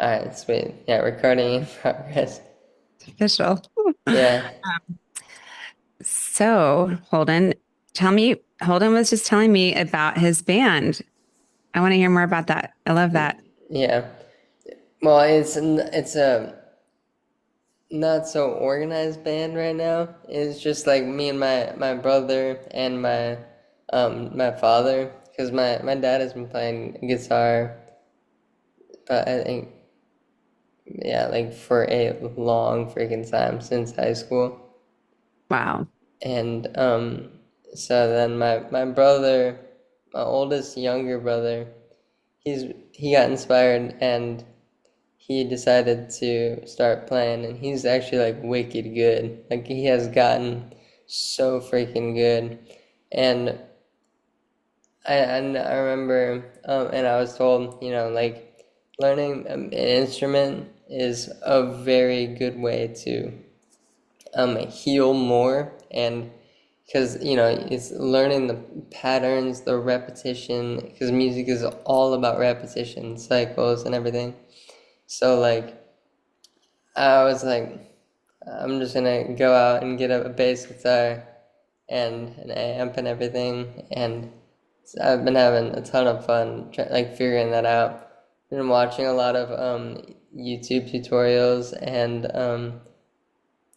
All right, sweet. Yeah, recording in progress. Official. Yeah, So, Holden, Holden was just telling me about his band. I want to hear more about that. I love that. yeah. Well, it's a not so organized band right now. It's just like me and my brother and my father, because my dad has been playing guitar, but I think yeah, like for a long freaking time since high school. Wow. And so then my brother, my oldest younger brother, he got inspired and he decided to start playing, and he's actually like wicked good. Like he has gotten so freaking good. And I remember and I was told, like learning an instrument is a very good way to heal more, and because it's learning the patterns, the repetition, because music is all about repetition, cycles, and everything. So like I was like, I'm just gonna go out and get a bass guitar and an amp and everything, and I've been having a ton of fun like figuring that out. Been watching a lot of YouTube tutorials, and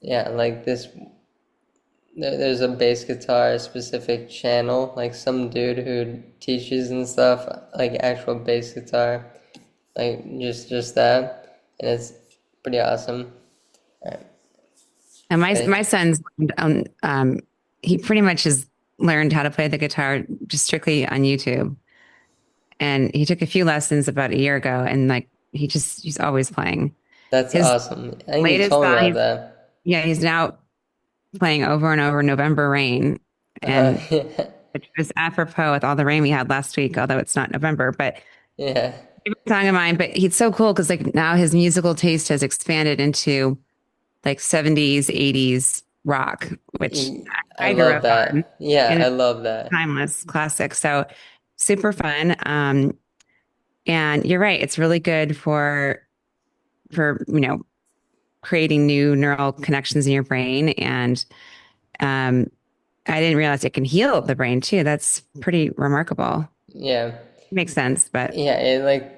yeah, like there's a bass guitar specific channel, like some dude who teaches and stuff, like actual bass guitar, like just that, and it's pretty awesome. All right. And my Okay. my son's he pretty much has learned how to play the guitar just strictly on YouTube. And he took a few lessons about a year ago and like he's always playing. That's His awesome. I think you latest told me song, about that. he's now playing over and over November Rain. And Yeah, which was apropos with all the rain we had last week, although it's not November, but yeah. favorite song of mine. But he's so cool because like now his musical taste has expanded into like 70s, 80s rock, which I I grew love up on, that. Yeah, and I it's love that. timeless classic. So super fun. And you're right, it's really good for creating new neural connections in your brain. And um, I didn't realize it can heal the brain too. That's pretty remarkable. Yeah, Makes sense, but yeah. It like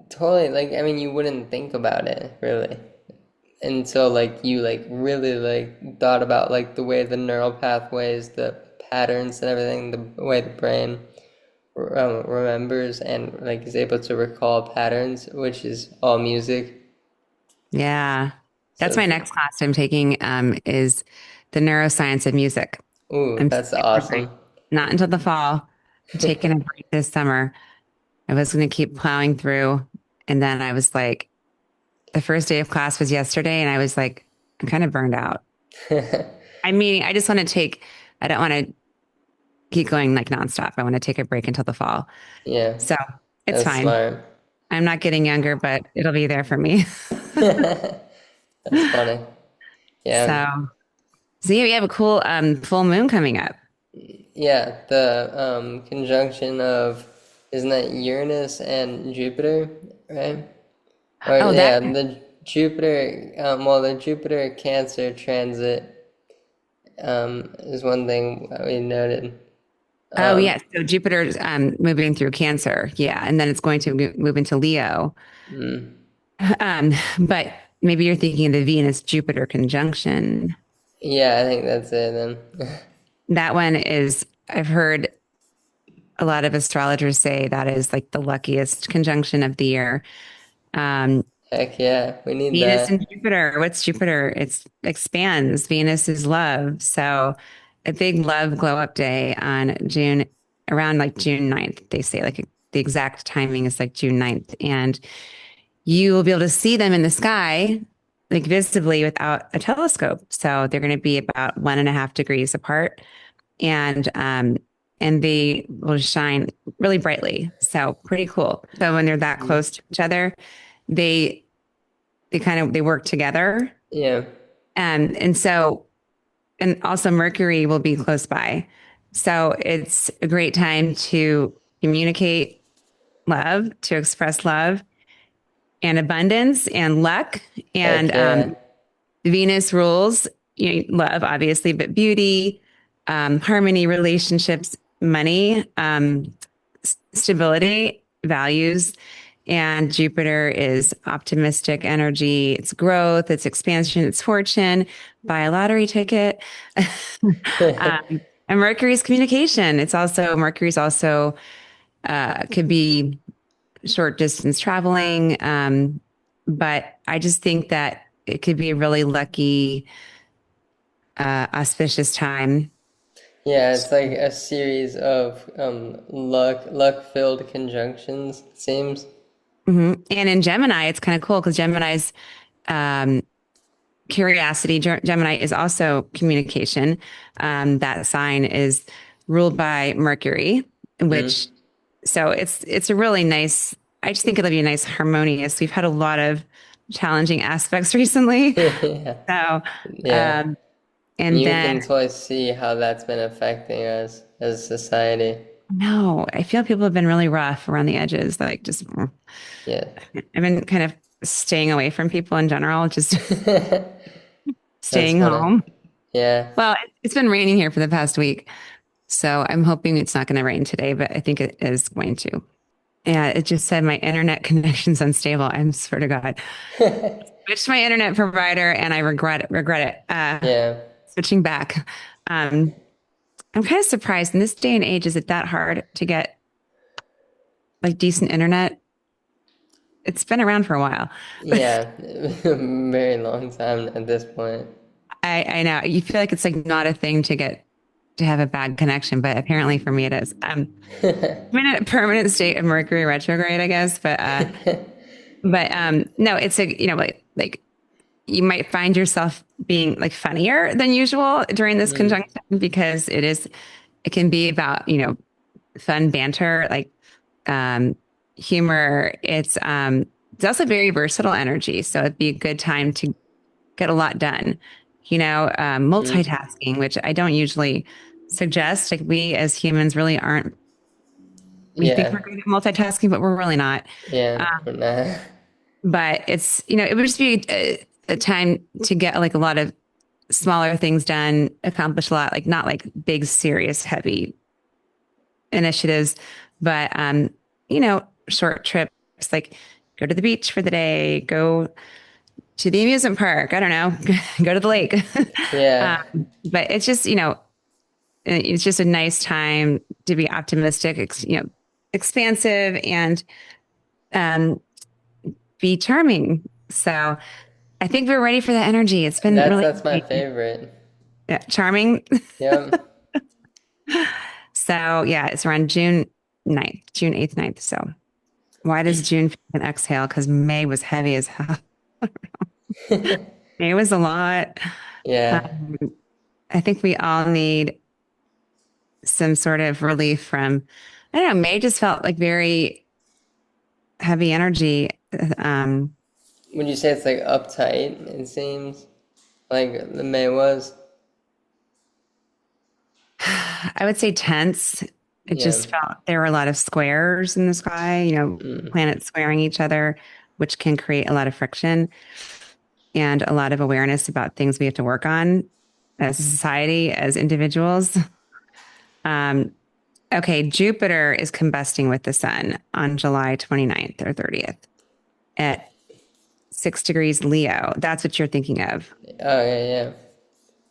totally like I mean you wouldn't think about it really until like you like really like thought about like the way the neural pathways, the patterns, and everything, the way the brain remembers and like is able to recall patterns, which is all music. yeah. That's So, my next class I'm taking is the neuroscience of music. ooh, I'm that's skipping a break. awesome. Not until the fall. I'm taking a break this summer. I was going to keep plowing through. And then I was like, the first day of class was yesterday. And I was like, I'm kind of burned out. I mean, I don't want to keep going like nonstop. I want to take a break until the fall. Yeah, So it's that's fine. smart. I'm not getting younger, but it'll be there for me. That's funny. Yeah. So, so yeah, we have a cool full moon coming up. Yeah, the conjunction of, isn't that Uranus and Jupiter, right? Or Oh, that. yeah, the Jupiter, well, the Jupiter Cancer transit is one thing we noted. Oh, Um, yes. So Jupiter's moving through Cancer. Yeah. And then it's going to move into Leo. mm, But maybe you're thinking of the Venus Jupiter conjunction. yeah, I think that's it then. That one is, I've heard a lot of astrologers say that is like the luckiest conjunction of the year. Um, Heck yeah, we need Venus and that. Jupiter. What's Jupiter? It expands. Venus is love. So a big love glow up day on around like June 9th. They say like the exact timing is like June 9th. And you will be able to see them in the sky, like visibly without a telescope. So they're going to be about 1.5 degrees apart. And and they will shine really brightly. So pretty cool. So when they're that Mhm. close to each other, they they work together. Yeah. And and also Mercury will be close by. So it's a great time to communicate love, to express love. and abundance and luck. Heck And yeah. Venus rules, love, obviously, but beauty, harmony, relationships, money, stability, values. And Jupiter is optimistic energy. It's growth, it's expansion, it's fortune. Buy a lottery ticket. And Mercury's communication. Mercury's also could be short distance traveling. But I just think that it could be a really lucky, auspicious time. Yeah, it's like a series of luck-filled conjunctions, it seems. And in Gemini, it's kind of cool because Gemini's um, curiosity, Gemini is also communication. That sign is ruled by Mercury, which Mm. so it's a really nice. I just think it'll be a nice harmonious. We've had a lot of challenging aspects recently, Yeah. so Yeah. um, and You then can totally see how that's been affecting us as a society. no, I feel people have been really rough around the edges. Like just Yeah. I've been kind of staying away from people in general, just That's staying funny. home. Yeah. Well, it's been raining here for the past week. So I'm hoping it's not going to rain today, but I think it is going to. Yeah, it just said my internet connection's unstable. I swear to God. Switched my internet provider and I regret it. Yeah. Switching back. Um, I'm kind of surprised in this day and age, is it that hard to get like decent internet? It's been around for a while. Yeah. Very long time at this point. I know you feel like it's like not a thing to have a bad connection, but apparently for me it is. I'm in a permanent state of Mercury retrograde, I guess, but no, it's a like you might find yourself being like funnier than usual during this Mm. conjunction because it can be about fun banter, like um humor. It's also very versatile energy, so it'd be a good time to get a lot done. Mm. Multitasking, which I don't usually suggest. Like we as humans really aren't. We think Yeah. we're good at multitasking, but we're really not. Yeah. Um, Nah. but it would just be a time to get like a lot of smaller things done, accomplish a lot, like not like big, serious, heavy initiatives, but short trips, like go to the beach for the day, go to the amusement park. I don't know, go to the lake. Yeah. But it's just a nice time to be optimistic, expansive, and um, be charming. So I think we're ready for the energy. It's been really That's my favorite. charming. Yep. So yeah, it's around June 8th, 9th. So why does June feel like an exhale? Because May was heavy as hell. May was a lot. Yeah. Um, I think we all need some sort of relief from, I don't know, May just felt like very heavy energy. Um, Would you say it's like uptight, it seems? Like the May was? I would say tense. It Yeah. just felt there were a lot of squares in the sky, Mm. planets squaring each other, which can create a lot of friction and a lot of awareness about things we have to work on as a society, as individuals. Um, okay, Jupiter is combusting with the sun on July 29th or 30th at 6 degrees Leo. That's what you're thinking of. Oh, yeah,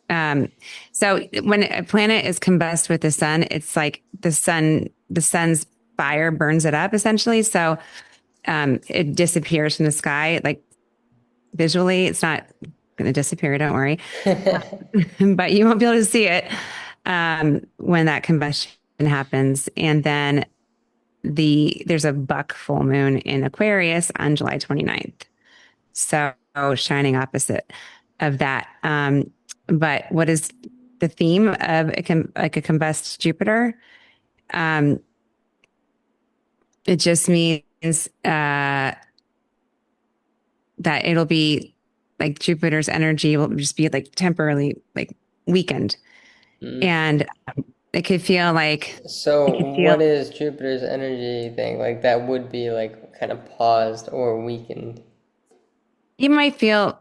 Um, so when a planet is combust with the sun, it's like the sun's fire burns it up essentially. So it disappears from the sky. Like visually, it's not going to disappear. Don't worry, yeah. but you won't be able to see it when that combustion happens. And then there's a buck full moon in Aquarius on July 29th. So shining opposite of that. But what is the theme of like a combust Jupiter? Um, it just means that it'll be like Jupiter's energy will just be like temporarily like weakened. Mm. And it could feel like So, it could feel what is Jupiter's energy thing? Like that would be like kind of paused or weakened. you might feel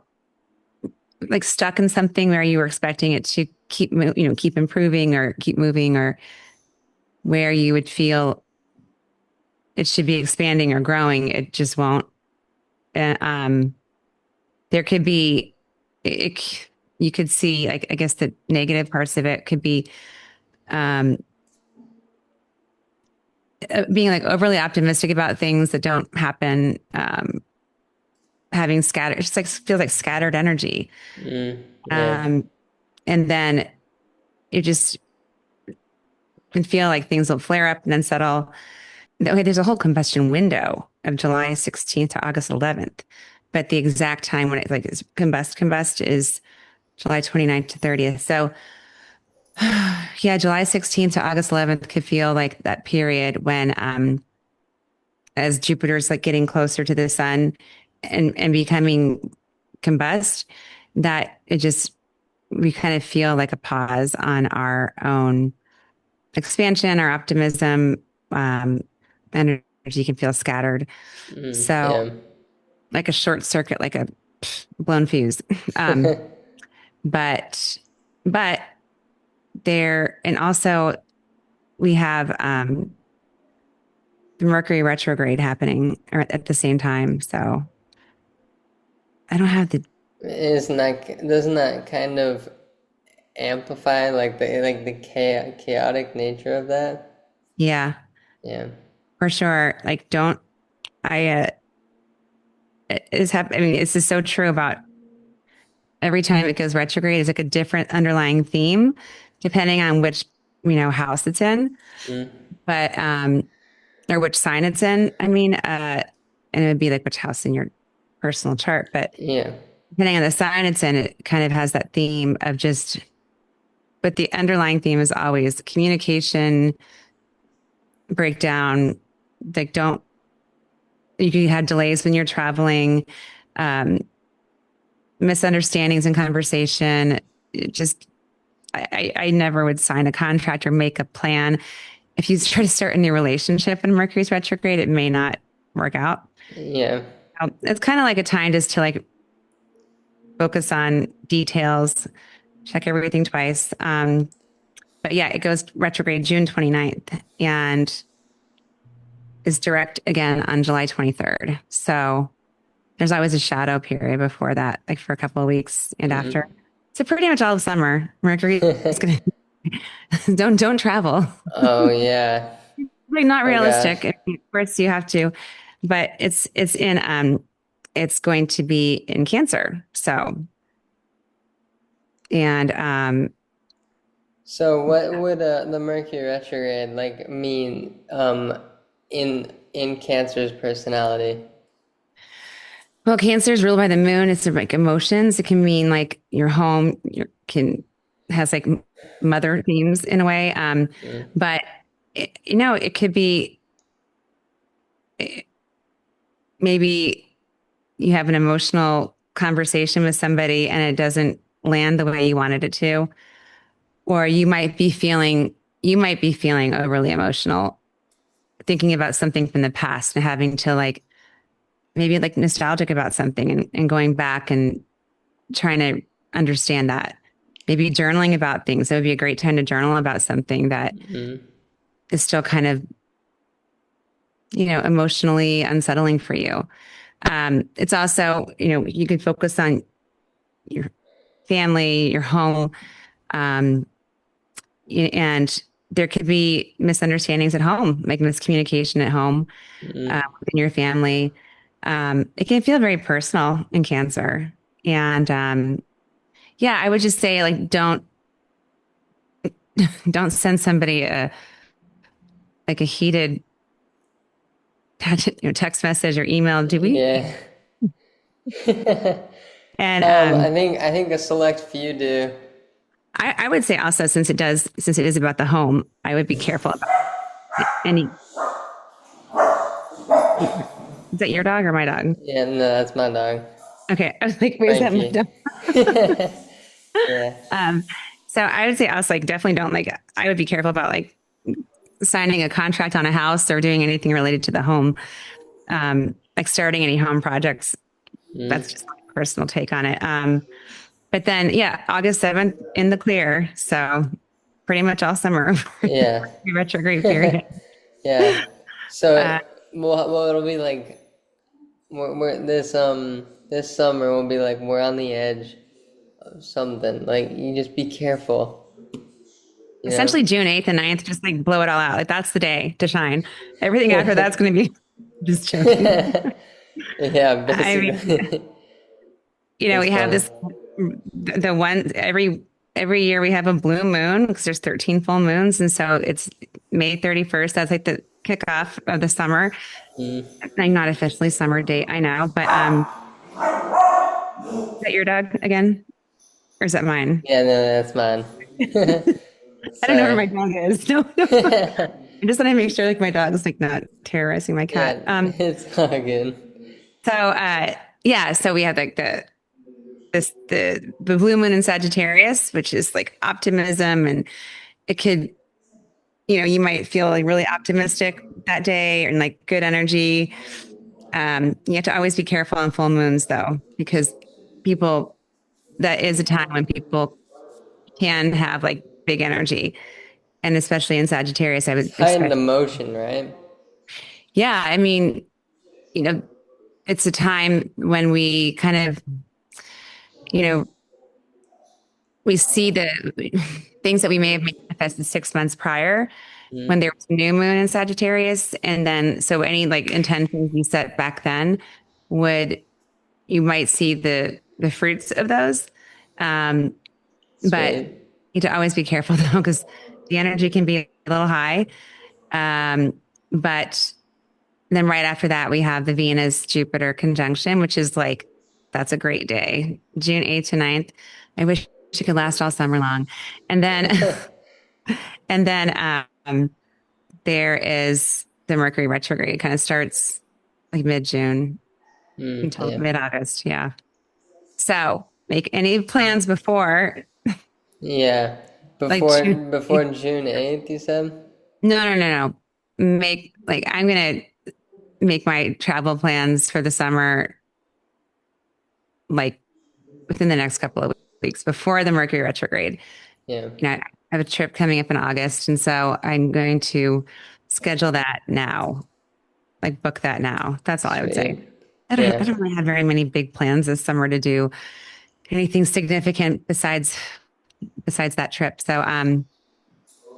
like stuck in something where you were expecting it to keep improving or keep moving, or where you would feel it should be expanding or growing. It just won't. And, there could be, you could see, like, I guess the negative parts of it could be um, being like overly optimistic about things that don't happen, having scattered, it's just like feels like scattered energy. Yeah. Um, and then you just can feel like things will flare up and then settle. Okay, there's a whole combustion window of July 16th to August 11th, but the exact time when it like is combust is July 29th to 30th. So yeah, July 16th to August 11th could feel like that period when as Jupiter's like getting closer to the sun and becoming combust, that it just we kind of feel like a pause on our own expansion, our optimism. Energy can feel scattered. So Yeah. like a short circuit, like a blown fuse. But but there, and also we have the Mercury retrograde happening at the same time. So I don't have the Isn't that doesn't that kind of amplify like the chaotic nature of that? yeah, Yeah. for sure. Like don't I I mean, this is so true about every time it goes retrograde is like a different underlying theme depending on which, house it's in. But or which sign it's in. I mean, and it would be like which house in your personal chart, but Yeah. depending on the sign it's in, it kind of has that theme of just, but the underlying theme is always communication breakdown. Like, don't, you can have delays when you're traveling, um, misunderstandings in conversation. It just, I never would sign a contract or make a plan. If you try to start a new relationship in Mercury's retrograde, it may not work out. Yeah. It's kind of like a time just to like focus on details, check everything twice. But yeah, it goes retrograde June 29th and is direct again on July 23rd. So there's always a shadow period before that, like for a couple of weeks and after. So pretty much all of summer, Mercury is going to don't travel. Oh yeah. Like not Oh gosh. realistic. Of course, you have to, but it's going to be in Cancer. So and So what would the Mercury retrograde like mean in Cancer's personality? well, Cancer is ruled by the moon. It's like emotions. It can mean like your home. Your can has like mother themes in a way. But it could be maybe you have an emotional conversation with somebody and it doesn't land the way you wanted it to, or you might be feeling overly emotional, thinking about something from the past and having to like maybe like nostalgic about something and going back and trying to understand that. Maybe journaling about things. It would be a great time to journal about something that is still kind of, emotionally unsettling for you. It's also, you can focus on your family, your home, um, and there could be misunderstandings at home, like miscommunication at home, within your family. It can feel very personal in Cancer. And yeah, I would just say like don't send somebody like a heated text message or email. Do we? Yeah. And I think a select few do. I would say also since it is about the home, I would be careful about any. Is that your dog or my dog? Yeah, no, that's my dog. Okay, I was like, wait, is that my Frankie. dog? Yeah. Um, So I would say us like definitely don't like I would be careful about like signing a contract on a house or doing anything related to the home. Like starting any home projects. That's Mm. just my personal take on it. But then yeah, August 7th in the clear. So pretty much all summer Yeah. retrograde period. Yeah. So, Uh, well, it'll be like this summer will be like we're on the edge of something. Like you just be careful, you know? Essentially June 8th and 9th, just like blow it all out. Like that's the day to shine. Everything after that's going to be just joking. Yeah, I mean, basically. we That's have funny. this the one every year we have a blue moon because there's 13 full moons, and so it's May 31st. That's like the kickoff of the summer. Mm. Like not officially summer date, I know, but is that your dog again, or is that mine? Yeah, no, that's mine. I don't know where Sorry. my dog is. No, no. I just want to make sure like my dog's like not terrorizing my cat. Yeah, it's all good. Yeah, so we have like the blue moon in Sagittarius, which is like optimism, and it could, you might feel like really optimistic that day and like good energy. You have to always be careful on full moons though, because people that is a time when people can have like big energy. And especially in Sagittarius, I would Heightened expect. emotion, right? Yeah, I mean, you know, it's a time when we kind of, you know, we see the things that we may have manifested 6 months prior when Mm. there was a new moon in Sagittarius. And then, so any like intentions you set back then would, you might see the fruits of those. Um, but Sweet. you need to always be careful though, because the energy can be a little high. But then right after that, we have the Venus Jupiter conjunction, which is like, that's a great day. June 8th to 9th. I wish it could last all summer long. And then, and then, there is the Mercury retrograde. It kind of starts like mid June until Yeah. mid August. Yeah. So make any plans before Yeah. like Before June. before June 8th, you said? No, no, no, no. Make like I'm gonna make my travel plans for the summer like within the next couple of weeks before the Mercury retrograde. Yeah. I have a trip coming up in August, and so I'm going to schedule that now, like book that now. That's all I would say. Sweet. I Yeah. don't really have very many big plans this summer to do anything significant besides that trip. So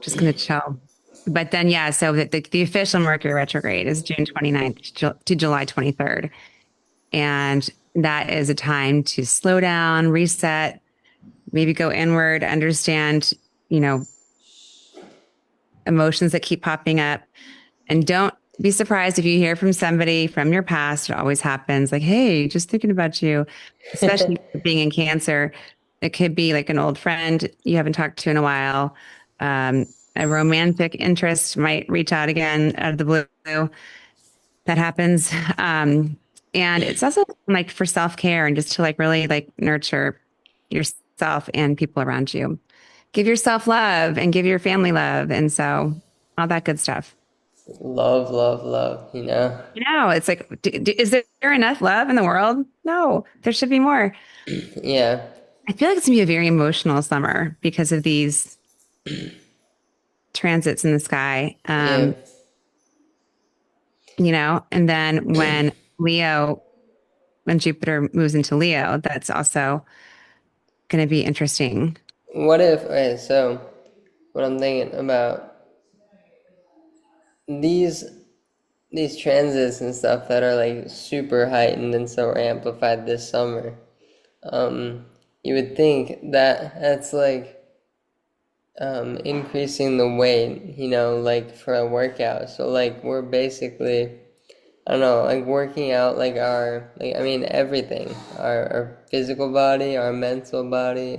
just gonna chill. But then yeah, so the official Mercury retrograde is June 29th to July 23rd. And that is a time to slow down, reset, maybe go inward, understand, you know, emotions that keep popping up. And don't be surprised if you hear from somebody from your past. It always happens like, hey, just thinking about you, especially being in Cancer. It could be like an old friend you haven't talked to in a while. A romantic interest might reach out again out of the blue. That happens. And it's also like for self care and just to like really like nurture yourself and people around you. Give yourself love and give your family love. And so all that good stuff. Love, love, love, you know? It's like, is there enough love in the world? No, there should be more. Yeah. I feel like it's gonna be a very emotional summer because of these transits in the sky. Yeah. And then when Jupiter moves into Leo, that's also going to be interesting. What if, okay, so what I'm thinking about these these transits and stuff that are like super heightened and so amplified this summer, you would think that that's like increasing the weight, like for a workout. So like we're basically, I don't know, like working out like I mean everything, our physical body, our mental body,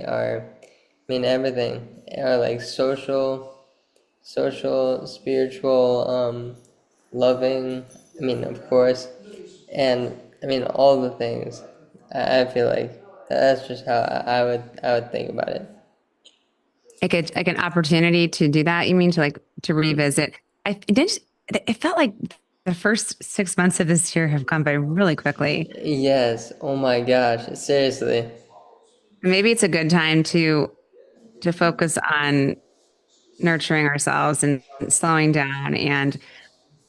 everything, our like social, spiritual, loving, of course, and all the things. I feel like that's just how I would think about it. like an opportunity to do that. You mean to like to revisit? I it did. It felt like the first 6 months of this year have gone by really quickly. Yes. Oh my gosh. Seriously. Maybe it's a good time to focus on nurturing ourselves and slowing down and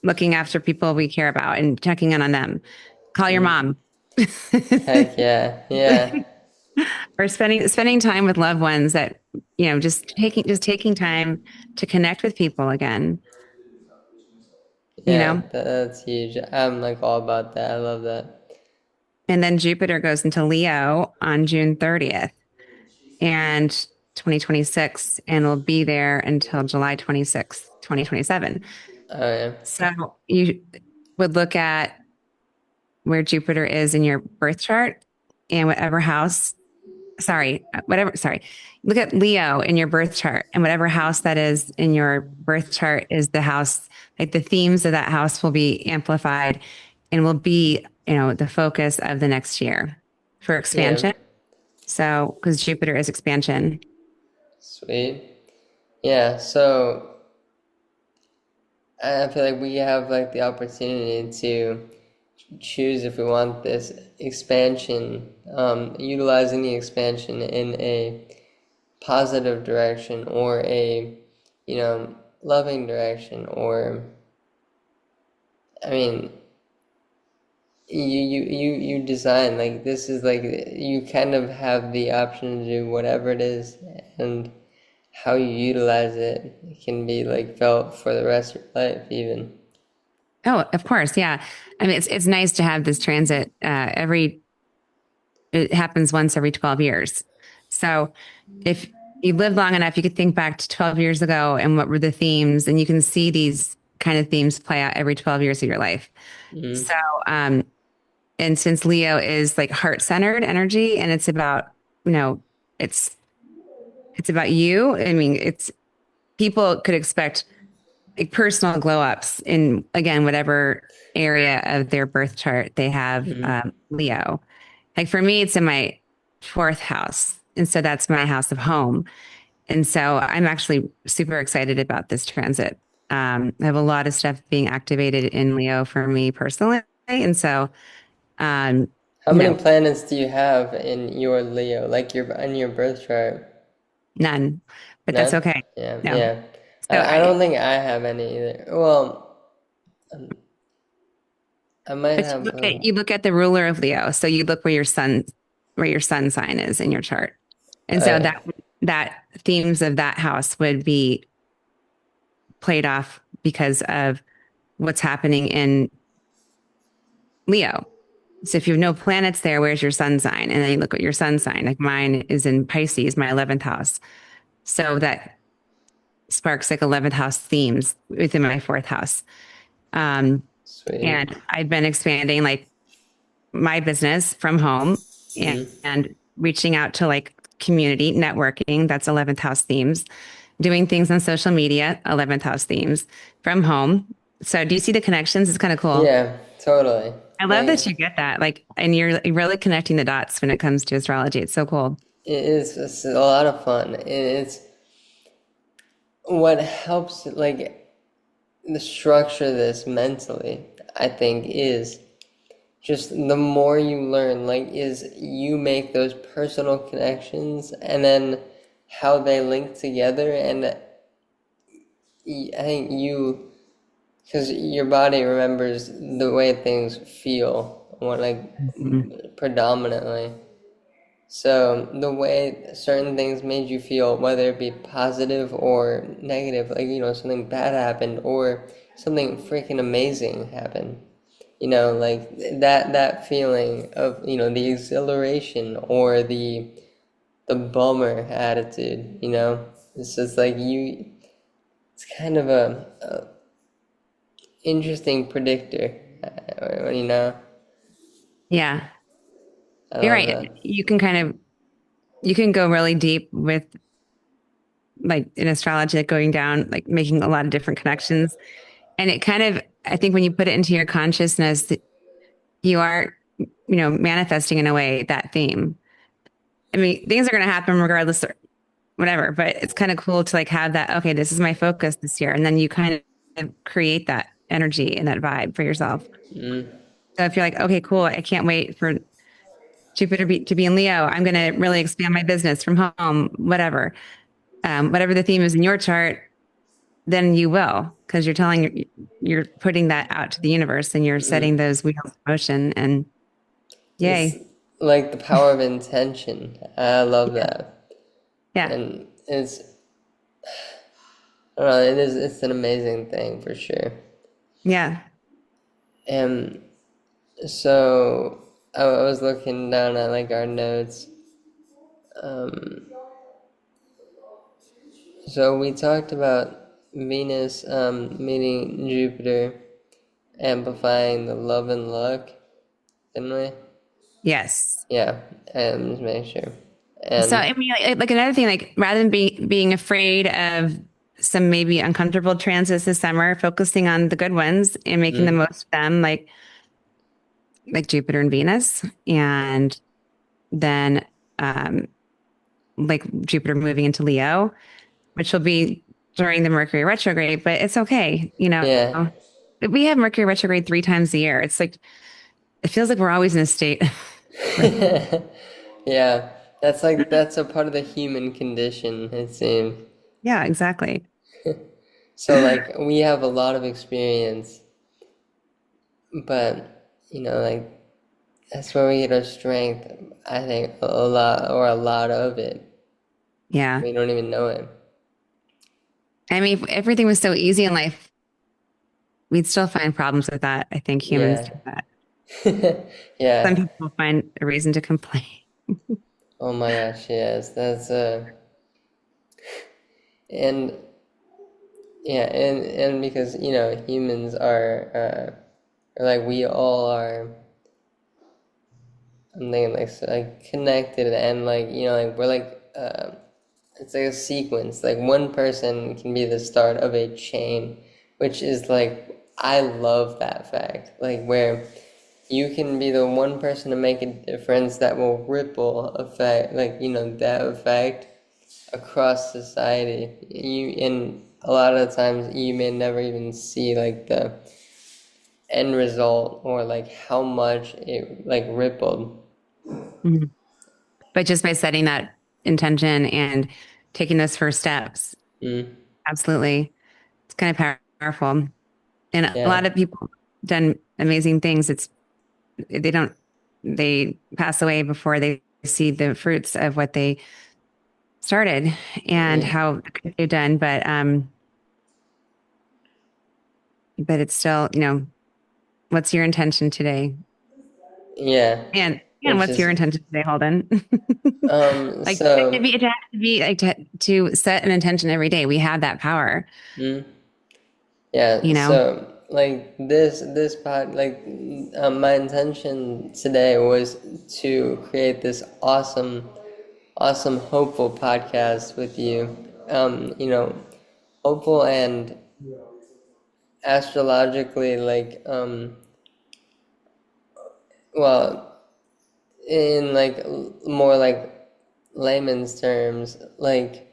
looking after people we care about and checking in on them. Call your Mm. mom. Heck yeah. Yeah. Or spending time with loved ones that, just taking time to connect with people again, you Yeah. know? That's huge. I'm like all about that. I love that. And then Jupiter goes into Leo on June 30th and 2026 and will be there until July 26th, 2027. Oh yeah. So you would look at where Jupiter is in your birth chart and sorry, look at Leo in your birth chart and whatever house that is in your birth chart is the house, like the themes of that house will be amplified and will be, the focus of the next year for Yeah. expansion. So, because Jupiter is expansion. Sweet. Yeah. So I feel like we have like the opportunity to choose if we want this expansion, utilizing the expansion in a positive direction or a, you know, loving direction, or I mean, you design like this is like you kind of have the option to do whatever it is, and how you utilize it can be like felt for the rest of your life even. Oh, of course. Yeah. I mean, it's nice to have this transit it happens once every 12 years. So if you live long enough, you could think back to 12 years ago and what were the themes, and you can see these kind of themes play out every 12 years of your life. So, Mm-hmm. um, and since Leo is like heart centered energy and it's about, you know, it's, it's about you. I mean, it's people could expect like personal glow ups in, again, whatever area of their birth chart they have Mm-hmm. Leo. Like for me, it's in my fourth house. And so that's my house of home. And so I'm actually super excited about this transit. I have a lot of stuff being activated in Leo for me personally. And so, um, How you many know, planets do you have in your Leo, like your in your birth chart? none, but that's None? okay. Yeah, No. yeah. So I don't think I have any either. Well, um, I might but have. you look at the ruler of Leo. So you look where your sun sign is in your chart. And so Uh, that themes of that house would be played off because of what's happening in Leo. So if you have no planets there, where's your sun sign? And then you look at your sun sign. Like mine is in Pisces, my 11th house. So that sparks like 11th house themes within my fourth house. Um, sweet. and I've been expanding like my business from home Mm-hmm. and reaching out to like community networking. That's 11th house themes. Doing things on social media, 11th house themes from home. So do you see the connections? It's kind of cool. Yeah, totally. I love that Like you get that. Like, and you're really connecting the dots when it comes to astrology. It's so cool. it is. It's a lot of fun. It's what helps like the structure this mentally. I think is just the more you learn, like is you make those personal connections, and then how they link together, and I think you, because your body remembers the way things feel, what Mhm. like predominantly. So the way certain things made you feel, whether it be positive or negative, like something bad happened or something freaking amazing happened. Like that feeling of the exhilaration or the bummer attitude. It's just like it's kind of a interesting predictor. You know, Yeah, I you're love right. that. You can go really deep with like in astrology, like going down, like making a lot of different connections. And it kind of, I think when you put it into your consciousness, you are, manifesting in a way that theme. I mean, things are going to happen regardless whatever. But it's kind of cool to like have that, okay, this is my focus this year. And then you kind of create that energy and that vibe for yourself. Mm, So if you're like, okay, cool, I can't wait for to be in Leo. I'm going to really expand my business from home, whatever. Whatever the theme is in your chart, then you will, because you're putting that out to the universe and you're setting mm. those wheels in motion and It's yay. like the power of intention. I love Yeah. that. Yeah. And I don't know, it's an amazing thing for sure. Yeah. And so I was looking down at like our notes. Um, so we talked about Venus meeting Jupiter, amplifying the love and luck, didn't we? Yes. Yeah, and just make sure. So And I mean, like another thing, like rather than being afraid of some maybe uncomfortable transits this summer, focusing on the good ones and making the mm, most of them, like Jupiter and Venus, and then um, like Jupiter moving into Leo, which will be during the Mercury retrograde, but it's okay. yeah, We have Mercury retrograde 3 times a year. It's like, it feels like we're always in a state. yeah, that's a part of the human condition, it seems. Yeah, exactly. So like we have a lot of experience, but like that's where we get our strength. I think a lot of it. Yeah. We don't even know it. I mean, if everything was so easy in life, we'd still find problems with that. I think humans Yeah. do that. Some Yeah. people find a reason to complain. Oh my gosh, yes. That's and yeah, and because humans are like we all are. I'm thinking like so, like connected and like like we're like it's like a sequence. Like one person can be the start of a chain, which is like I love that fact. Like where you can be the one person to make a difference that will ripple effect, like that effect across society. You and a lot of the times you may never even see like the end result or like how much it like rippled. Mhm. But just by setting that intention and taking those first steps, Mm, absolutely, it's kind of powerful. And a yeah. lot of people done amazing things. They don't, they pass away before they see the fruits of what they started and Yeah. how they've done. But it's still, what's your intention today? Yeah. And Which what's your is intention today, Holden? Like so it has to be like to set an intention every day. We have that power, mm, yeah, you know? so like this part like my intention today was to create this awesome hopeful podcast with you. Hopeful and astrologically like well in like more like layman's terms like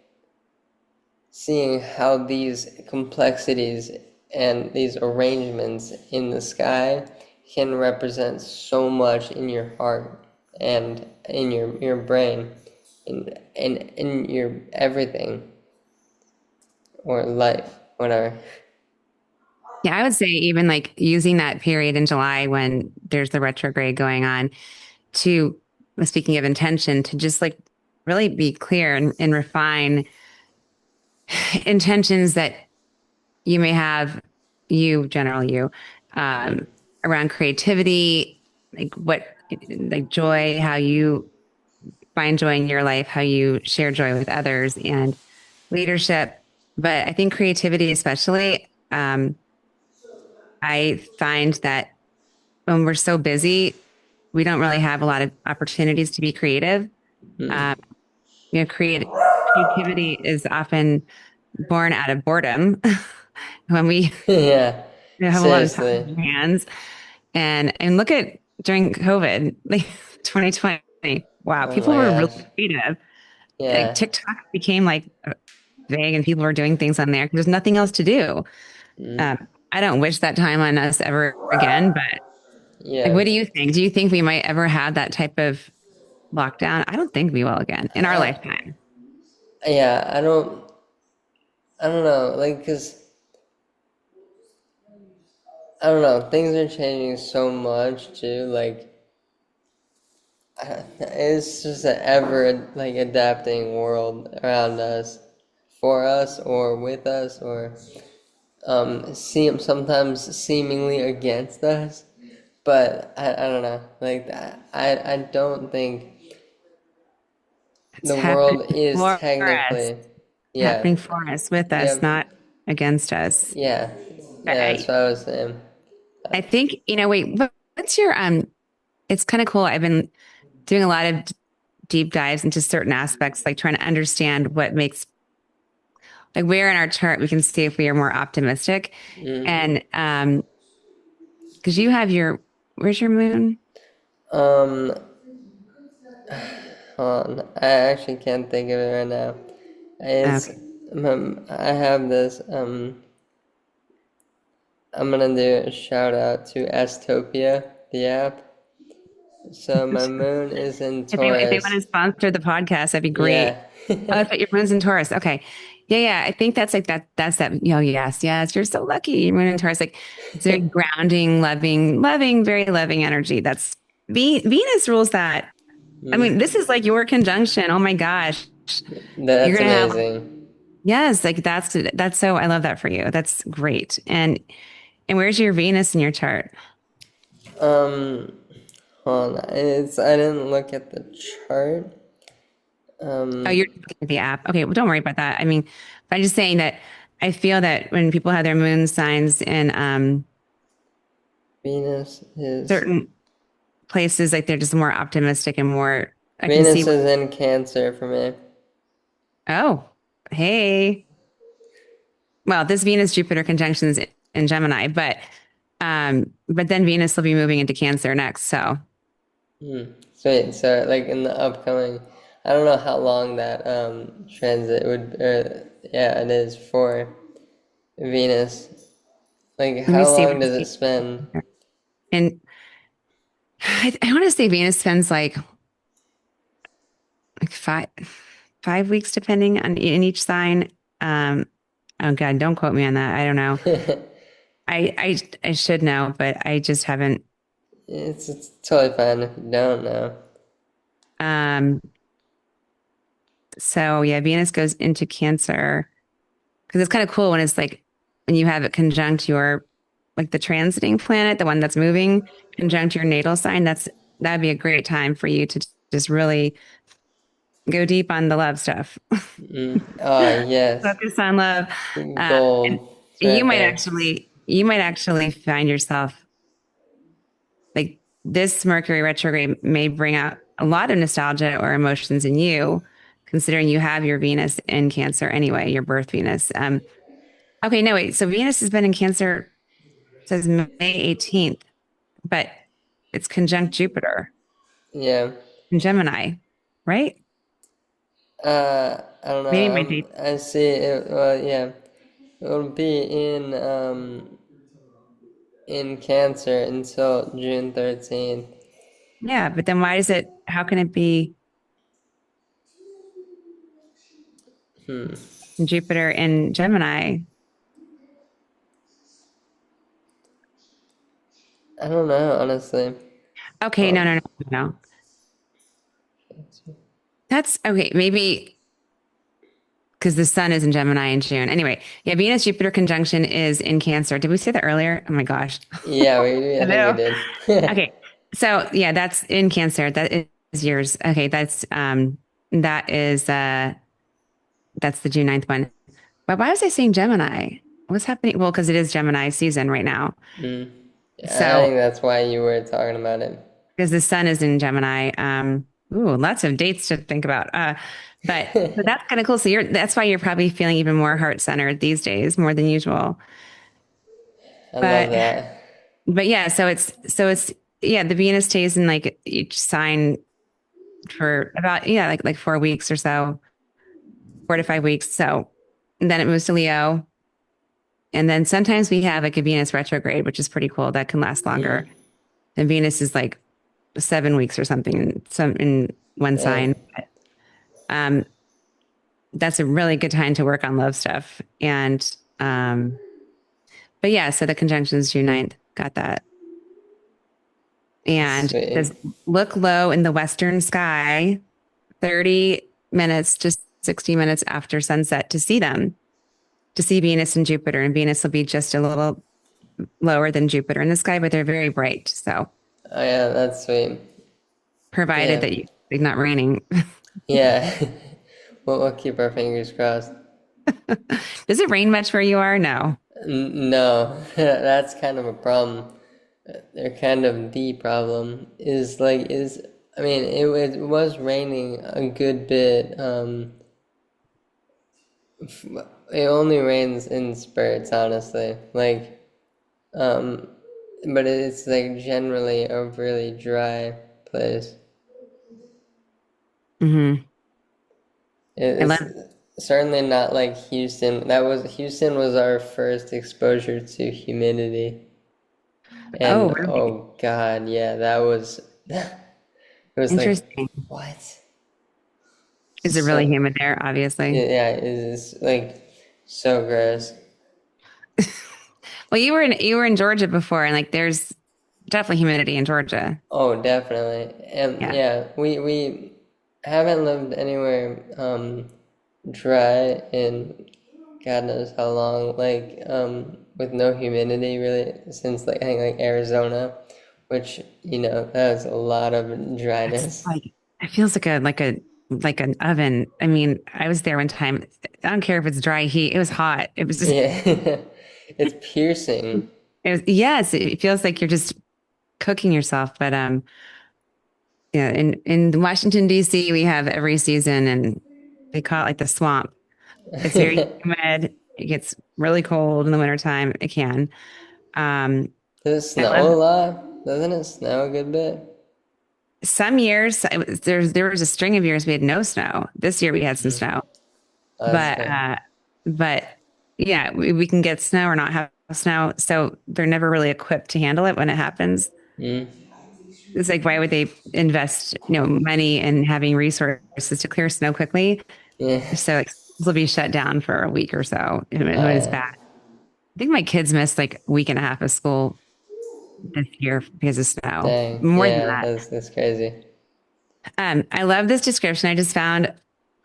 seeing how these complexities and these arrangements in the sky can represent so much in your heart and in your brain and in your everything or life, whatever. Yeah, I would say even like using that period in July when there's the retrograde going on to, speaking of intention, to just like really be clear and refine intentions that you may have, general you, Mm, um, around creativity, like like joy, how you find joy in your life, how you share joy with others, and leadership. But I think creativity, especially, I find that when we're so busy, we don't really have a lot of opportunities to be creative. mm. Um, creativity is often born out of boredom when we Yeah, have a lot of time seriously. on our hands. And look at during COVID, like 2020. Wow, Oh people my were really gosh. creative. Yeah. like TikTok became like vague and people were doing things on there. There's nothing else to do. Mm. Um, I don't wish that time on us ever again, but like, Yeah. what do you think? Do you think we might ever have that type of lockdown? I don't think we will again in our Uh, lifetime. yeah, I don't know, like, cause I don't know, things are changing so much too. Like, it's just an ever like adapting world around us, for us or with us, or sometimes seemingly against us. But I don't know, like I don't think It's the world happening is for us, technically, yeah, happening for us, with us, yep, not against us. yeah, But yeah. That's what I was saying. I think, wait, what's your, it's kind of cool. I've been doing a lot of deep dives into certain aspects, like trying to understand what makes, like where in our chart we can see if we are more optimistic. Mm. And, because you have your, where's your moon? Um, Hold on. I actually can't think of it right now. It's Okay. I have this. I'm gonna do a shout out to Astopia, the app. So my moon is in If they want Taurus. to sponsor the podcast, that'd be great. Yeah. Oh, that's what your moon's in Taurus. Okay. Yeah, yeah. I think that's like that. That's that. Yes, yes. You're so lucky. Your moon in Taurus, like it's very grounding, loving, very loving energy. That's Venus rules that. I mean, this Mm. is like your conjunction. Oh my gosh. You're That's gonna have, amazing. yes, like that's so, I love that for you. That's great. And where's your Venus in your chart? Um, Hold on. I didn't look at the chart. Oh, Um, you're looking at the app. Okay, well, don't worry about that. I mean, I'm just saying that I feel that when people have their moon signs in Venus is certain places, like they're just more optimistic and more. I can see. Venus is in Cancer for me. Oh, hey. Well, this Venus Jupiter conjunction is in Gemini, but then Venus will be moving into Cancer next. So Hmm. Sweet. So, like in the upcoming, I don't know how long that transit would. Yeah, it is for Venus. Like, let me how see long what does it's. it spend? And I want to say Venus spends like five weeks depending on in each sign. Um, oh God, don't quote me on that. I don't know. I should know, but I just haven't. It's totally fine if you don't know. Um, so yeah, Venus goes into Cancer because it's kind of cool when it's like when you have it conjunct your like the transiting planet, the one that's moving, conjunct your natal sign. That'd be a great time for you to just really go deep on the love stuff. Mm. Oh, yes. Focus on love. And Gold. It's right there. you might actually find yourself like this Mercury retrograde may bring out a lot of nostalgia or emotions in you, considering you have your Venus in Cancer anyway, your birth Venus. Okay, no, wait. So Venus has been in Cancer, says May 18th, but it's conjunct Jupiter Yeah. in Gemini, right? I don't Maybe my know. date. I see it. Well, yeah. It'll be in Cancer until June 13th. Yeah, but then why is it, how can it be Hmm. Jupiter in Gemini? I don't know, honestly. Okay, Hold no, on. no, no, no. That's okay. Maybe because the sun is in Gemini in June. Anyway, yeah, Venus Jupiter conjunction is in Cancer. Did we say that earlier? Oh my gosh. Yeah, I think we Hello. did. Okay. So yeah, that's in Cancer. That is yours. Okay, that is that's the June 9th one. But why was I saying Gemini? What's happening? Well, because it is Gemini season right now. Mm. Yeah, I So think that's why you were talking about it. because the sun is in Gemini. Ooh, lots of dates to think about. But that's kind of cool. So that's why you're probably feeling even more heart centered these days, more than usual. I love But that. but yeah, so it's yeah, the Venus stays in like each sign for about, yeah, like 4 weeks or so, 4 to 5 weeks. So and then it moves to Leo. And then sometimes we have like a Venus retrograde, which is pretty cool. That can last longer. Mm, And Venus is like 7 weeks or something in some in one dang. sign. Um, that's a really good time to work on love stuff. And but yeah, so the conjunction is June 9th. Got that. And it Sweet. says look low in the western sky 30 minutes to 60 minutes after sunset to see them, to see Venus and Jupiter. And Venus will be just a little lower than Jupiter in the sky, but they're very bright. So Oh yeah, that's sweet. provided Yeah. that it's not raining. Yeah. We'll keep our fingers crossed. Does it rain much where you are? No. No, that's kind of a problem. They're kind of the problem is I mean it was raining a good bit. It only rains in spurts, honestly. Um, but it's like generally a really dry place. Hmm. I It's love, certainly not like Houston. Houston was our first exposure to humidity. oh, And really? oh God, yeah, that was it was like Interesting. what? Is it really So humid there? Obviously. yeah, it is like so gross. Well, you were in Georgia before, and like there's definitely humidity in Georgia. Oh, definitely. And Yeah. yeah, we haven't lived anywhere dry in God knows how long, like with no humidity really since like I think like Arizona, which has a lot of It's dryness. like it feels like an oven. I mean, I was there one time. I don't care if it's dry heat. It was hot. It was just Yeah. It's piercing. yes, it feels like you're just cooking yourself. But yeah, in Washington, D.C., we have every season and they call it like the swamp. It's very humid. It gets really cold in the wintertime. It can. Um, Does it I snow a love lot? Doesn't it snow a good bit? some years. There was a string of years we had no snow. This year we had some snow, Oh, that's but good. but yeah, we can get snow or not have snow. So they're never really equipped to handle it when it happens. Mm. It's like why would they invest money in having resources to clear snow quickly? Yeah. So like, schools will be shut down for a week or so. Oh It was yeah. bad. I think my kids missed like a week and a half of school this year because of snow. Dang. More than Yeah, that. that's crazy. I love this description I just found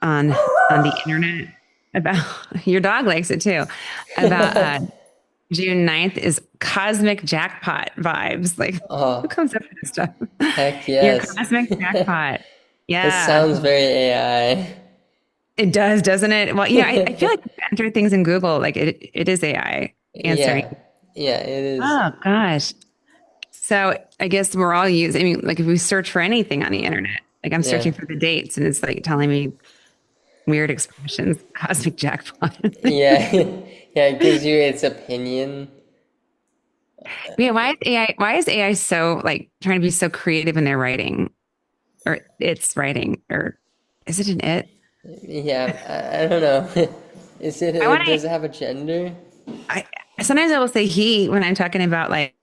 on on the internet about your dog likes it too. About June 9th is cosmic jackpot vibes. Like who Oh, comes up with this stuff? heck Your yes. cosmic jackpot. It Yeah. sounds very AI. It does, doesn't it? Well, I feel like if you enter things in Google, like it is AI answering. Yeah. Yeah, it is. Oh gosh. So I guess we're all using, I mean, like if we search for anything on the internet, like I'm Yeah. searching for the dates and it's like telling me weird expressions, cosmic jackpot. Yeah. Yeah, it gives you its opinion. Yeah, why is AI so like trying to be so creative in their writing or its writing or is it an it? Yeah, I don't know. I want to Does it have a gender? I sometimes I will say he when I'm talking about like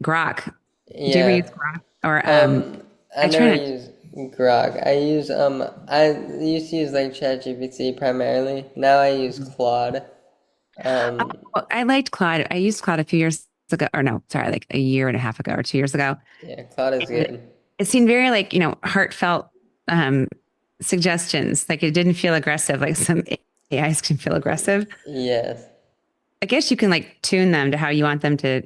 Grok. Do you ever use Yeah. Grok? Or I I never try not use Grok. I used to use like ChatGPT primarily. Now I use Claude. oh, Um, well, I liked Claude. I used Claude a few years ago, or no, sorry, like a year and a half ago or 2 years ago. yeah, Claude is And good. it seemed very like, heartfelt um suggestions. Like it didn't feel aggressive, like some AIs can feel aggressive. Yes. I guess you can like tune them to how you want them to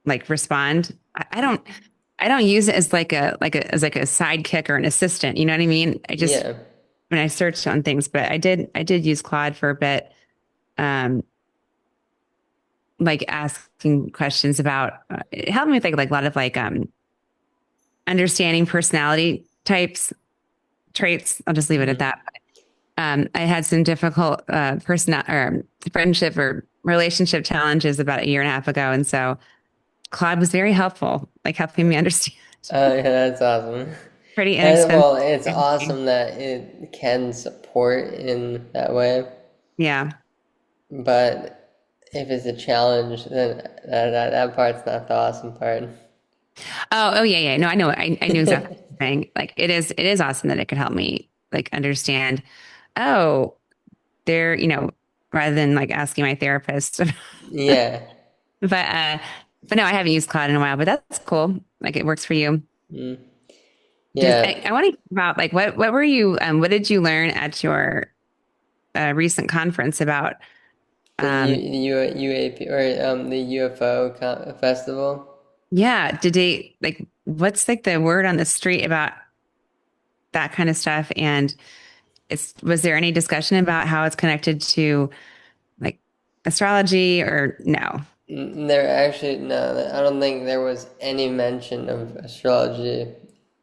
like respond. I don't use it as like a sidekick or an assistant. You know what I mean? I just Yeah. when I searched on things, but I did use Claude for a bit, um, like asking questions about it helped me with like a lot of like understanding personality types, traits. I'll just leave it at Hmm. that. I had some difficult person or friendship or relationship challenges about a year and a half ago, and so Claude was very helpful, like helping me understand. Oh, yeah, that's awesome. pretty And inexpensive. well, it's awesome that it can support in that way, Yeah. but if it's a challenge, then that part's not the awesome part. Oh, yeah, yeah. No, I know. I knew exactly what you're saying. Like it is awesome that it could help me like understand, oh, there, rather than like asking my therapist. Yeah. But but no, I haven't used Cloud in a while, but that's cool. Like it works for you. Mm. Does Yeah. I want to hear about like what were you what did you learn at your recent conference about The um UAP or the UFO festival. yeah, did they like what's like the word on the street about that kind of stuff? And it's was there any discussion about how it's connected to like astrology or no? There actually no, I don't think there was any mention of astrology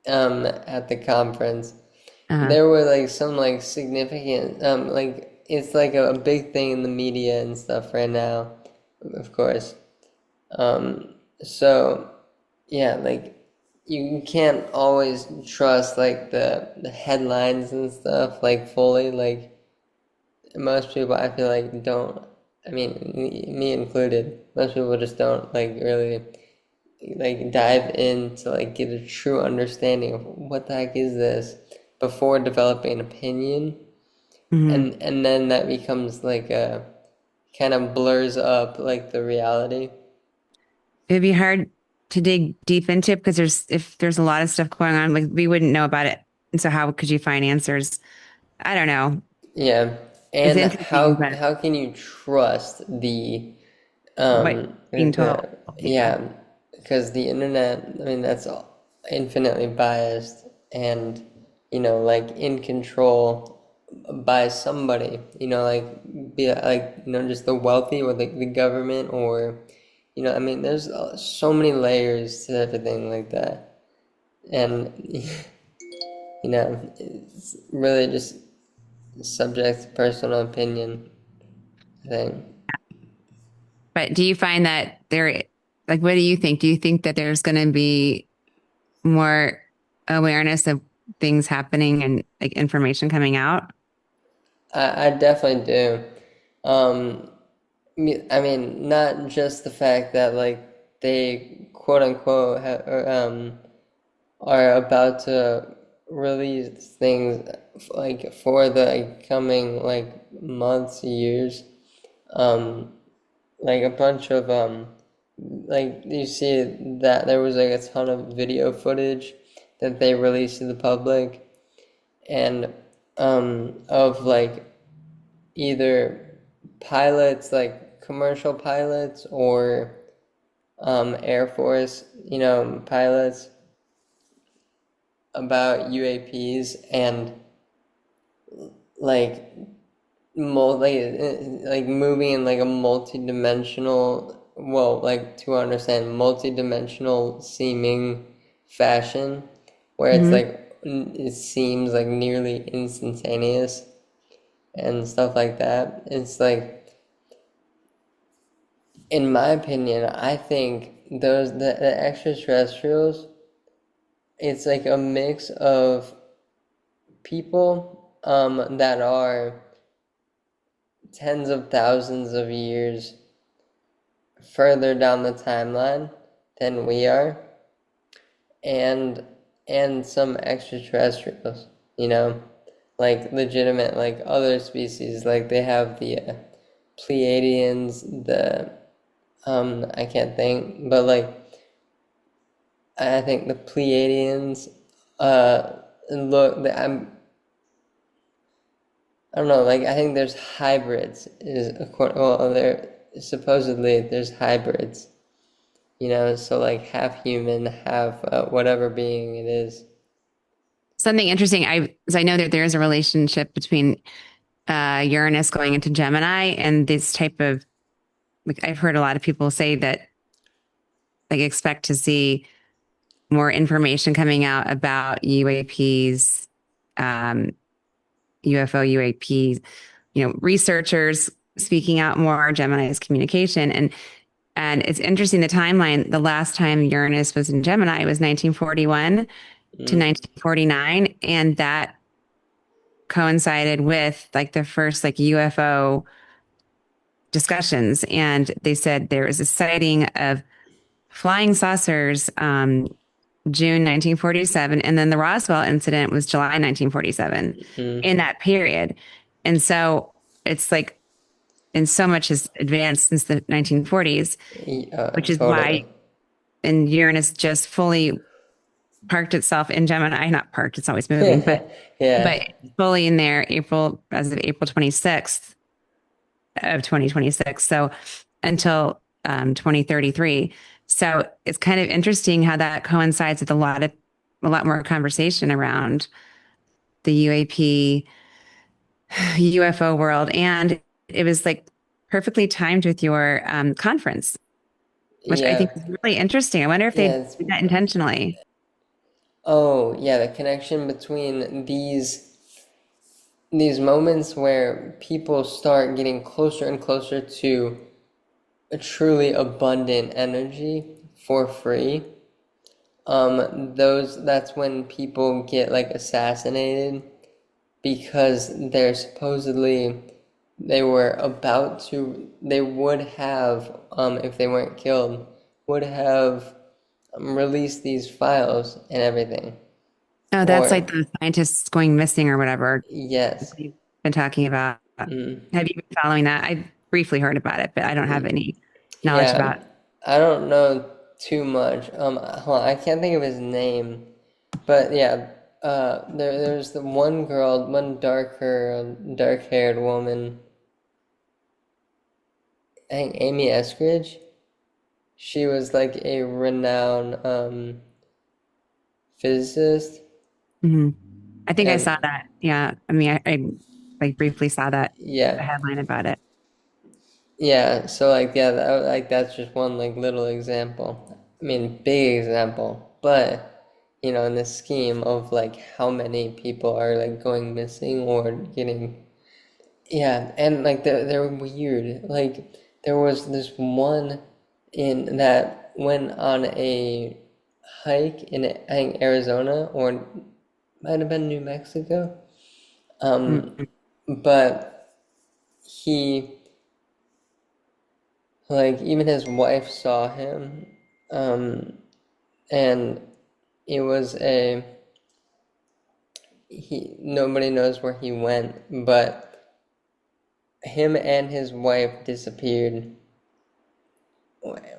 at the conference. Uh, There were like some like significant like it's like a big thing in the media and stuff right now, of course. So yeah, like you can't always trust like the headlines and stuff like fully. Like most people, I feel like don't. I mean, me included. Most people just don't like really like dive in to like get a true understanding of what the heck is this before developing an opinion, mhm. and then that becomes like a kind of blurs up like the reality. It'd be hard to dig deep into because there's if there's a lot of stuff going on, like we wouldn't know about it. And so how could you find answers? I don't know. Yeah, It's and interesting, but how can you trust the what being told yeah, people. because the internet, I mean, that's infinitely biased and, like in control by somebody, like, be like, just the wealthy or the government or, I mean, there's so many layers to everything like that. And, it's really just subject to personal opinion, I think. But do you find that there, like, what do you think? Do you think that there's going to be more awareness of things happening and like information coming out? I definitely do. Um, I mean, not just the fact that like they quote unquote are about to release things like for the coming like months, years. Um, like a bunch of like you see that there was like a ton of video footage that they released to the public and of like either pilots, like commercial pilots or Air Force, pilots about UAPs and like like moving in like a multi-dimensional, well, like to understand multi-dimensional seeming fashion where it's Hmm. like it seems like nearly instantaneous and stuff like that. It's like in my opinion, I think the extraterrestrials, it's like a mix of people that are tens of thousands of years further down the timeline than we are, and some extraterrestrials, like legitimate like other species, like they have the Pleiadians, the I can't think, but like I think the Pleiadians look I don't know, like I think there's hybrids is well there supposedly there's hybrids, so like half human, half whatever being it is. Something interesting. I know that there is a relationship between Uranus going into Gemini and this type of like I've heard a lot of people say that like expect to see more information coming out about UAPs, um, UFO UAPs, researchers speaking out more, Gemini's communication. And it's interesting the timeline. The last time Uranus was in Gemini was 1941. to Mm, 1949. And that coincided with like the first like UFO discussions. And they said there was a sighting of flying saucers, June 1947. And then the Roswell incident was July 1947 mm, in that period. And so it's like, and so much has advanced since the 1940s, which is why, totally. and Uranus just fully parked itself in Gemini, not parked, it's always moving, Yeah. but fully in there as of April 26th of 2026. So until 2033. So it's kind of interesting how that coincides with a lot more conversation around the UAP, UFO world. And it was like perfectly timed with your conference, which I Yeah. think is really interesting. I wonder if they Yeah. did that intentionally. Oh, yeah, the connection between these moments where people start getting closer and closer to a truly abundant energy for free. That's when people get like assassinated because they would have, if they weren't killed, would have released these files and everything. Oh, that's like Or, the scientists going missing or whatever yes. you've been talking about. Mm, Have you been following that? I briefly heard about it, but I don't have any knowledge yeah, about it. I don't know too much. Hold on, I can't think of his name. But yeah, there's the one girl, one dark-haired woman, I think Amy Eskridge. She was like a renowned physicist, Hmm. I think I saw and that. Yeah. I mean, I like briefly saw that yeah, the headline about it. yeah. So like yeah, that's just one like little example. I mean, big example, but in the scheme of like how many people are like going missing or getting. Yeah, and like they're weird. Like there was this one in that went on a hike in I think Arizona or might have been New Mexico. Um, Mm. but he like even his wife saw him. And it was a he nobody knows where he went, but him and his wife disappeared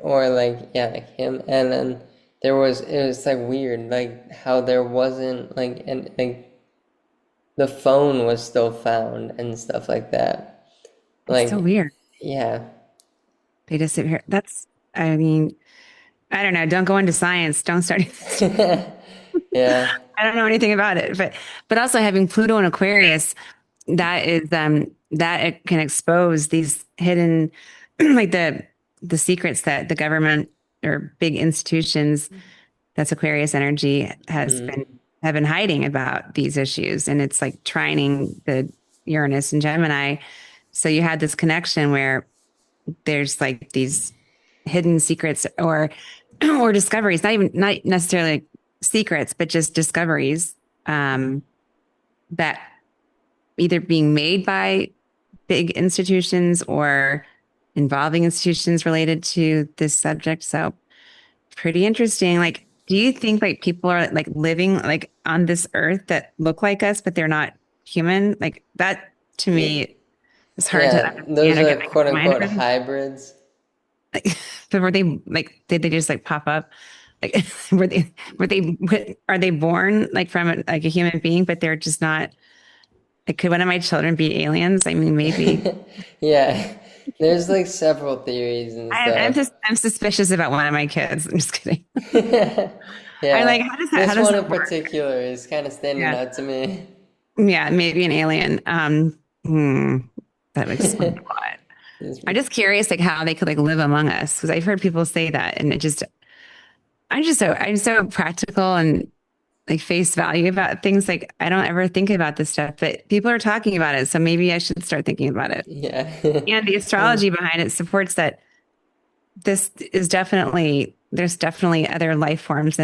or like yeah like him and then it was like weird like how there wasn't like and like the phone was still found and stuff like that It's so like weird. yeah. They just sit here. I mean, I don't know. Don't go into science. Don't start. Yeah. I don't know anything about it, but also having Pluto and Aquarius, that it can expose these hidden, like the secrets that the government or big institutions, that's Aquarius energy, Mm, have been hiding about these issues, and it's like trining the Uranus and Gemini. So you had this connection where there's like these hidden secrets or discoveries, not necessarily like secrets, but just discoveries that either being made by big institutions or involving institutions related to this subject. So pretty interesting. Like, do you think like people are like living like on this earth that look like us, but they're not human? Like that to yeah, me is hard to yeah, those understand or are get quote my mind unquote around. hybrids. Like, but were they like did they just like pop up? Like are they born like from like a human being, but they're just not like could one of my children be aliens? I mean, maybe. Yeah, there's like several theories and stuff. I'm suspicious about one of my kids. I'm just kidding. I'm like, Yeah, how this does one that in work? particular is kind of standing Yeah. out to me. Yeah, maybe an alien. Hmm, that would explain a lot. It's- I'm just curious, like how they could like live among us, because I've heard people say that, and I'm so practical and like face value about things. Like I don't ever think about this stuff, but people are talking about it, so maybe I should start thinking about it. Yeah. And the astrology behind it supports that there's definitely other life forms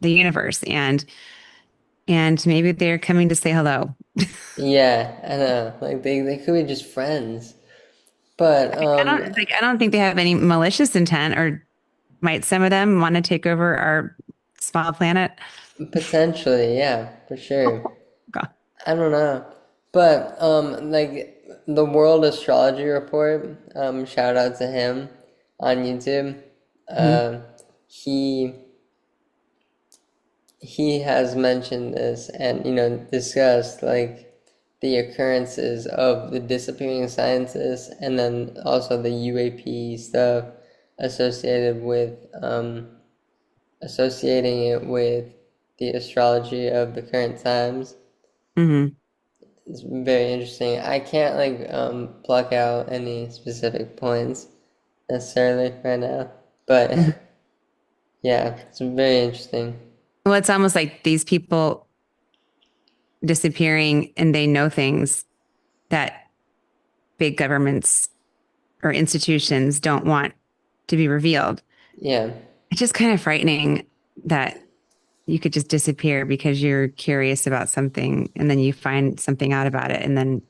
the universe, and maybe they're coming to say hello. Yeah, I know. Like they could be just friends. But I don't think they have any malicious intent, or might some of them want to take over our small planet? potentially, yeah, for sure. God. I don't know. But like the World Astrology Report, shout out to him on YouTube. Mhm. Uh, he he has mentioned this and discussed like the occurrences of the disappearing scientists and then also the UAP stuff associated with associating it with the astrology of the current times. Mhm. It's very interesting. I can't like pluck out any specific points necessarily right now, but Mhm. yeah, it's very interesting. Well, it's almost like these people disappearing and they know things that big governments or institutions don't want to be revealed. Yeah. It's just kind of frightening that you could just disappear because you're curious about something and then you find something out about it. And then,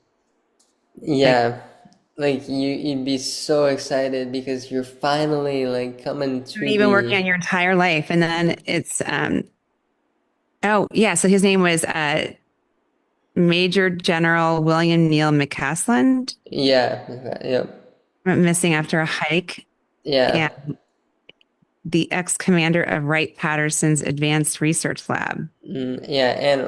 like, Yeah, like you'd be so excited because you're finally like coming to you've been working on the your entire life. And then oh, yeah. So his name was Major General William Neal McCasland, yeah, yep, went missing after a hike. yeah, And the ex-commander of Wright-Patterson's Advanced Research Lab. yeah, and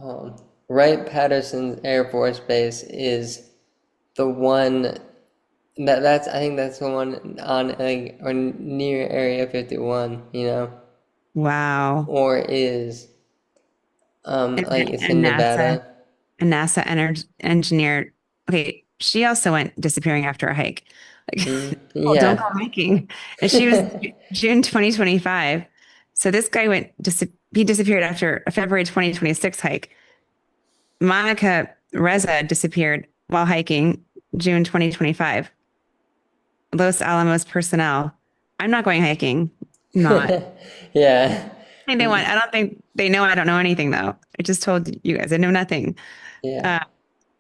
um, Wright Patterson Air Force Base is the one that's I think that's the one on like or near Area 51, Wow. or is And, like it's and in NASA, Nevada. a NASA engineer. Okay, she also went disappearing after a hike. Like, oh, don't go Yeah. hiking. And she was June 2025. So this guy he disappeared after a February 2026 hike. Monica Reza disappeared while hiking June 2025. Los Alamos personnel. I'm not going hiking. Not. Yeah. I think they want. I don't think they know. I don't know anything though. I just told you guys I know nothing. Yeah. Uh,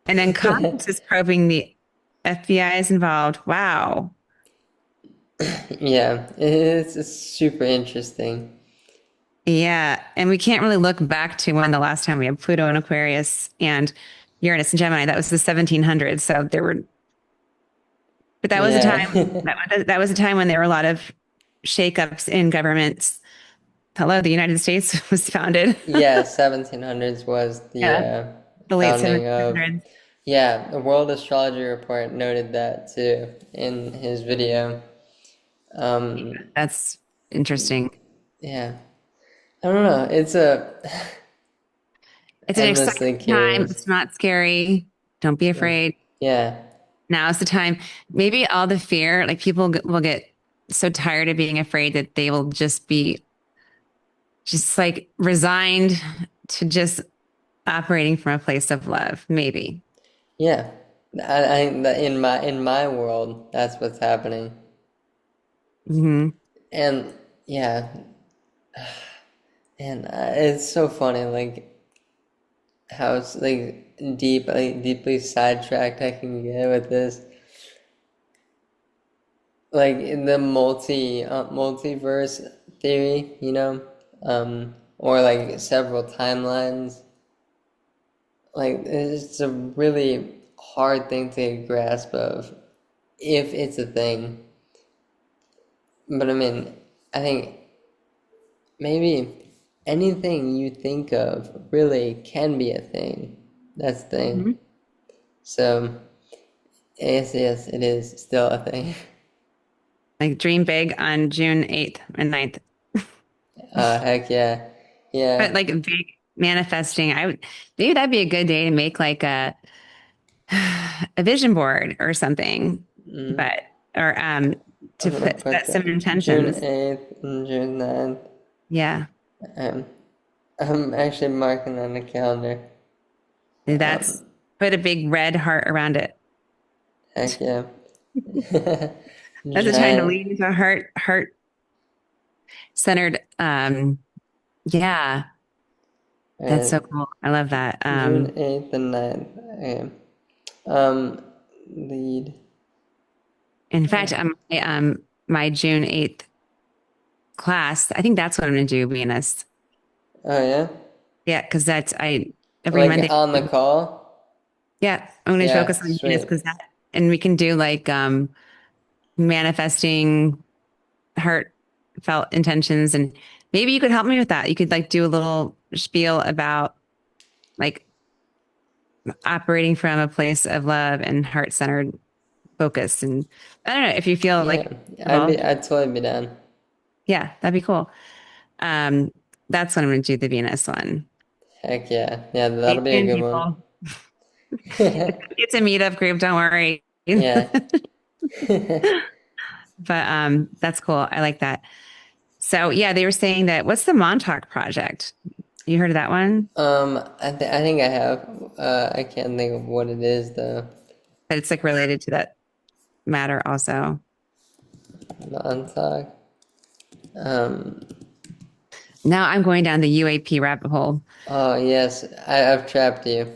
and then Congress is probing the FBI is involved. Wow. Yeah. It's super interesting. Yeah. And we can't really look back to when the last time we had Pluto and Aquarius and Uranus and Gemini. That was the 1700s. So there were, but that was a time Yeah. that was a time when there were a lot of shakeups in governments. Hello, the United States was founded. Yeah, 1700s was the Yeah. The late founding of. 1700s. Yeah, the World Astrology Report noted that too in his video. Um, That's interesting. yeah. I don't know. It's a It's an exciting endlessly time. curious. It's not scary. Don't be afraid. Yeah. Now is the time. Maybe all the fear, like people will get so tired of being afraid that they will just be just like resigned to just operating from a place of love. Maybe. Yeah. In my world, that's what's happening. Hmm. And yeah, and it's so funny, like how it's like deeply sidetracked I can get with this, like in the multiverse theory, or like several timelines. Like it's a really hard thing to grasp of if it's a thing. But I mean, I think maybe anything you think of really can be a thing. That's the thing. Hmm. So, yes, it is still a thing. Like dream big on June 8th and 9th. Heck yeah. But Yeah. like big manifesting, maybe that'd be a good day to make like a vision board or something. Mm. But or to I'm gonna put set some that June intentions. 8th and June 9th. Yeah. I'm, I'm actually marking on the calendar. That's Um, put a big red heart around it. Heck yeah. That's a time to Giant. lead into heart centered. Yeah, that's And so cool. I love that. June 8th and 9th. Okay. Um, lead. In fact, my June 8th class, I think that's what I'm going to do, be honest. Oh yeah. Yeah, because that's I every Like Monday. on the call. Yeah, I'm going to focus Yeah, on Venus sweet. because that, and we can do like manifesting heartfelt intentions, and maybe you could help me with that. You could like do a little spiel about like operating from a place of love and heart-centered focus. And I don't know if you feel Yeah, like comfortable. I'd totally be down. Yeah, that'd be cool. Um, that's when I'm going to do the Venus one. Heck yeah. Yeah, that'll Stay be a tuned, good one. people. It's a meetup group. Don't worry. Yeah. But that's cool. I like that. So yeah, they were saying that what's the Montauk Project? You heard of that one? I think I have. I can't think of what it is though. But it's like related to that matter also. Non-talk. Um, Now I'm going down the UAP rabbit hole. oh yes, I've trapped you.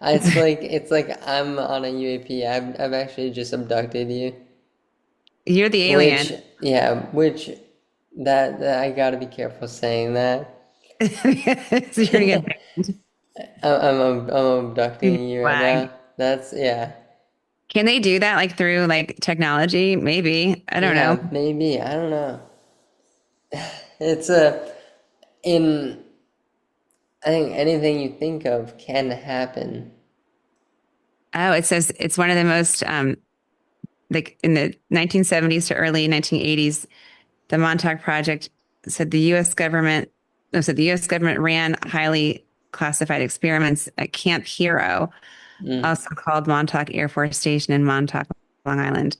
It's like I'm on a UAP. I've actually just abducted you. You're the Which alien. yeah, which that I gotta be careful saying that. So you're gonna get I'm abducting you right flagged. now. That's yeah. Can they do that like through like technology? Maybe. I don't know. Yeah, maybe. I don't know. It's a in I think anything you think of can happen. Oh, it says it's one of the most like in the 1970s to early 1980s, the Montauk Project said the U.S. government, no, said the U.S. government ran highly classified experiments at Camp Hero, Mm, also called Montauk Air Force Station in Montauk, Long Island.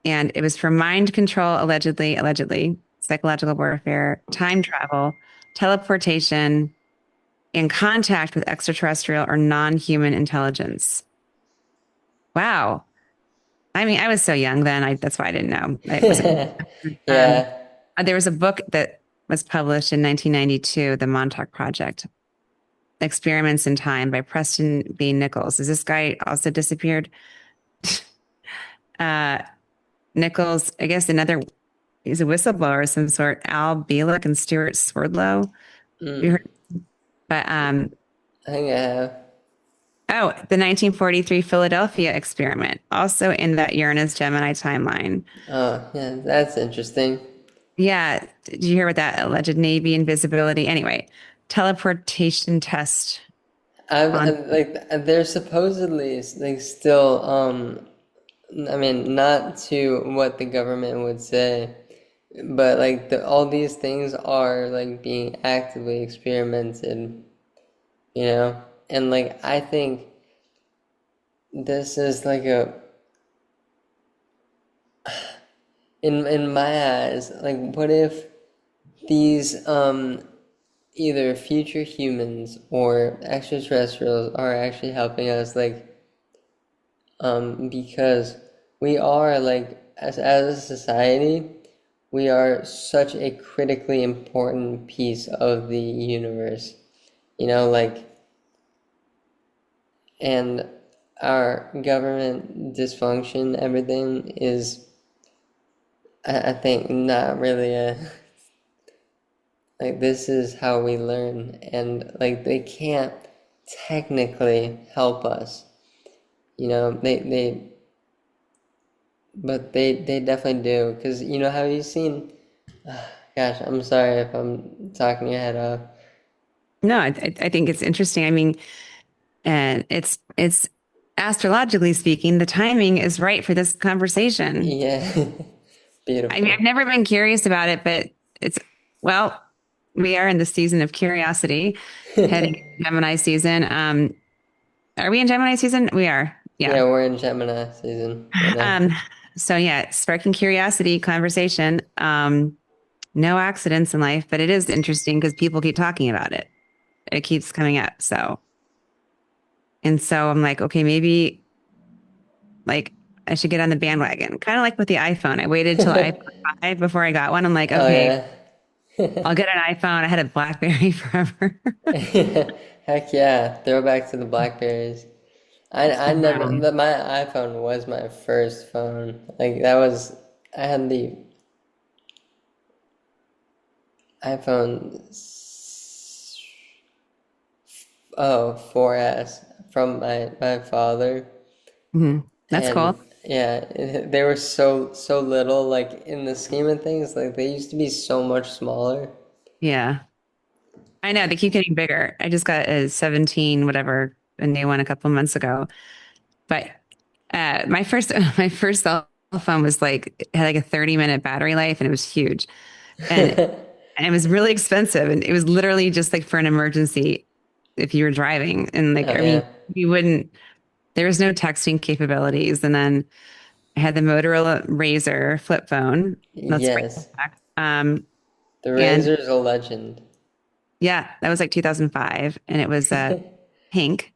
And it was for mind control, allegedly, psychological warfare, time travel, teleportation, and contact with extraterrestrial or non-human intelligence. Wow. I mean, I was so young then. That's why I didn't know. It was um, yeah. there was a book that was published in 1992, The Montauk Project, Experiments in Time by Preston B. Nichols. Is this guy also disappeared? Uh, Nichols, I guess another, he's a whistleblower of some sort, Al Bielek and Stuart Swerdlow. You Mm, heard, but I think I have. oh, the 1943 Philadelphia experiment, also in that Uranus Gemini timeline. Oh, yeah, that's interesting. Yeah. Did you hear about that alleged Navy invisibility? Anyway, teleportation test I've on. they're supposedly like still I mean not to what the government would say, but like all these things are like being actively experimented, you know? And like I think this is like a in my eyes, like what if these either future humans or extraterrestrials are actually helping us like because we are like as a society we are such a critically important piece of the universe, you know, like, and our government dysfunction, everything is, I think, not really a, like, this is how we learn, and, like, they can't technically help us, you know, but they definitely do, because, you know, have you seen, gosh, I'm sorry if I'm talking your head off. No, I think it's interesting. I mean, and it's astrologically speaking, the timing is right for this conversation. Yeah, I mean, I've beautiful. never been curious about it, but it's well, we are in the season of curiosity, heading into Gemini season. Are we in Gemini season? We are. Yeah, Yeah. we're in Gemini season right now. Um, so yeah, sparking curiosity conversation. No accidents in life, but it is interesting because people keep talking about it. It keeps coming up. So, and so I'm like, okay, maybe like I should get on the bandwagon. Kind of like with the iPhone. I waited till iPhone 5 before I got one. I'm like, Oh okay, yeah. I'll get an iPhone. I had a BlackBerry forever. Heck yeah. Throwback to the Blackberries. I never Um, my iPhone was my first phone. Like that was I had the iPhone 4S from my father. mhm. That's And cool. yeah, they were so little, like in the scheme of things, like they used to be so much smaller. Yeah. I know they keep getting bigger. I just got a 17, whatever, a new one a couple months ago. But my first my first cell phone was like it had like a 30-minute battery life and it was huge. And and it was really expensive. And it was literally just like for an emergency if you were driving. And like, Oh I mean, yeah. you wouldn't, there was no texting capabilities. And then I had the Motorola Razor flip phone. Let's bring it Yes. back. The And Razor's a legend. yeah, that was like 2005 and it was pink.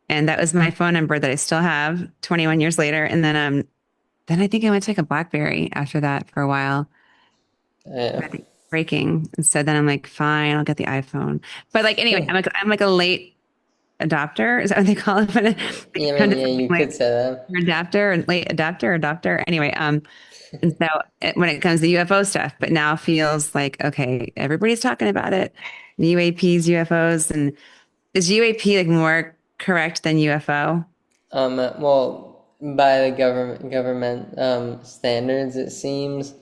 And that was my phone number that I still have 21 years later. And then I think I went to like a BlackBerry after that for a while. Yeah. I think breaking. And so then I'm like, fine, I'll get the iPhone. But like anyway, I'm like a late adopter. Is that what they call it? When Yeah, I kind mean, of yeah, you like could say that. adapter and late adapter or doctor. Anyway, and so when it comes to UFO stuff, but now feels like okay, everybody's talking about it. UAPs, UFOs, and is UAP like more correct than UFO? Well, by the government standards, it seems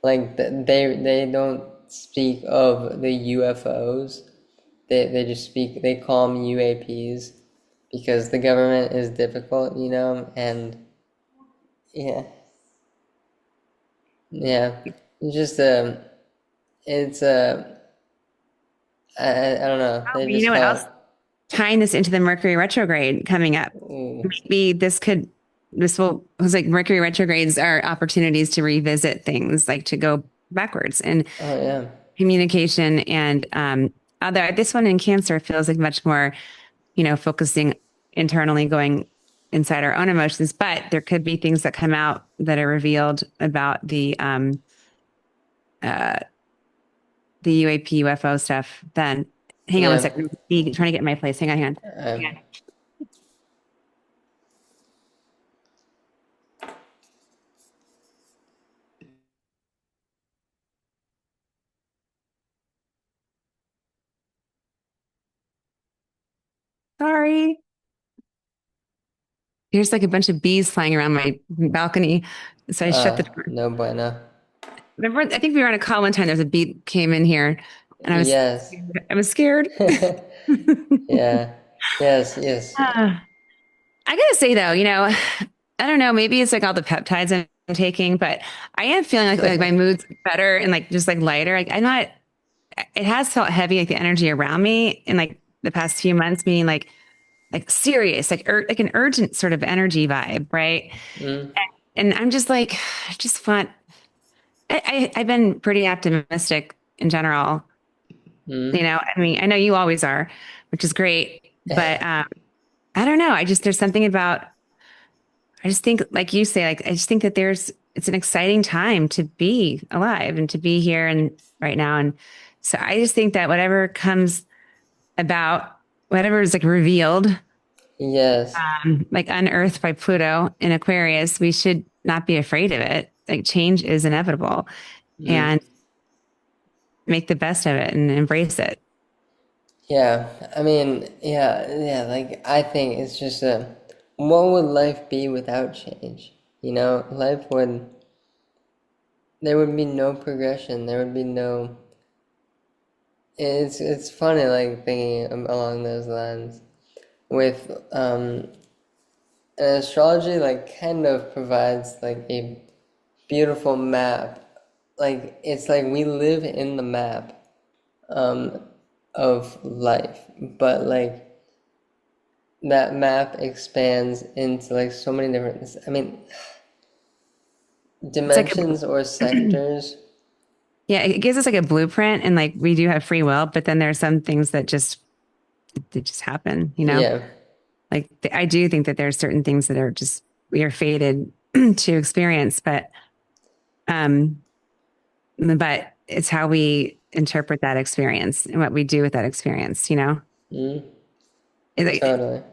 like they don't speak of the UFOs. They just speak. They call them UAPs because the government is difficult, and yeah, yeah. It's just it's I don't know. Oh, They you know just what call else? it. Tying this into the Mercury retrograde coming up. Ooh, Maybe this will, because like Mercury retrogrades are opportunities to revisit things, like to go backwards and oh yeah. communication. And although this one in Cancer feels like much more, focusing internally, going inside our own emotions, but there could be things that come out that are revealed about uh, the UAP UFO stuff. Then hang on one Yeah. second. I'm trying to get in my place. Hang on, hang on. Hang on. Sorry. There's like a bunch of bees flying around my balcony. So I shut the door. No bueno. Remember, I think we were on a call one time. There was a bee came in here and Yes. I was scared. Yeah. Yes, yes. Ah. I gotta say though, I don't know, maybe it's like all the peptides I'm taking, but I am feeling like my mood's better and like just like lighter. Like I'm not, it has felt heavy, like the energy around me in like the past few months, meaning like serious, like an urgent sort of energy vibe, right? Mm, And I'm just like, I just want, I've been pretty optimistic in general. mm. I mean, I know you always are, which is great, but I don't know. There's something about, I just think, like you say, like, I just think that it's an exciting time to be alive and to be here and right now. And so I just think that whatever comes about, whatever is like revealed, Yes. like unearthed by Pluto in Aquarius, we should not be afraid of it. Like change is inevitable Mm. and make the best of it and embrace it. Yeah. I mean, yeah, like I think it's just what would life be without change? Life would there would be no progression. There would be no it's funny like thinking along those lines with and astrology like kind of provides like a beautiful map. Like it's like we live in the map um of life, but like that map expands into like so many different, I mean, It's like dimensions or a, sectors. yeah, it gives us like a blueprint and like we do have free will, but then there's some things that just they just happen, Yeah. Like I do think that there's certain things that are just we are fated to experience, um, but it's how we interpret that experience and what we do with that experience, you know? Mm, It, totally.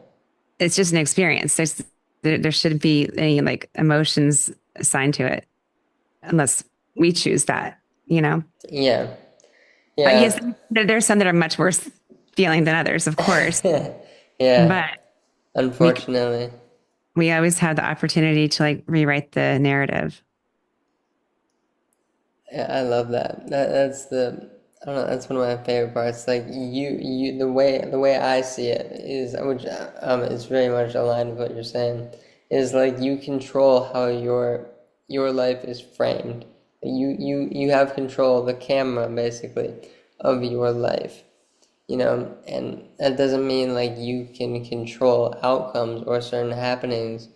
it's just an experience. There shouldn't be any like emotions assigned to it unless we choose that, you know? Yeah. Yes, Yeah. there's some that are much worse feeling than others, of course, Yeah. but we Unfortunately. we always have the opportunity to like rewrite the narrative. Yeah, I love that. That's the I don't know, that's one of my favorite parts. Like you the way I see it is which is very much aligned with what you're saying, is like you control how your life is framed. You have control of the camera basically of your life. You know, and that doesn't mean like you can control outcomes or certain happenings,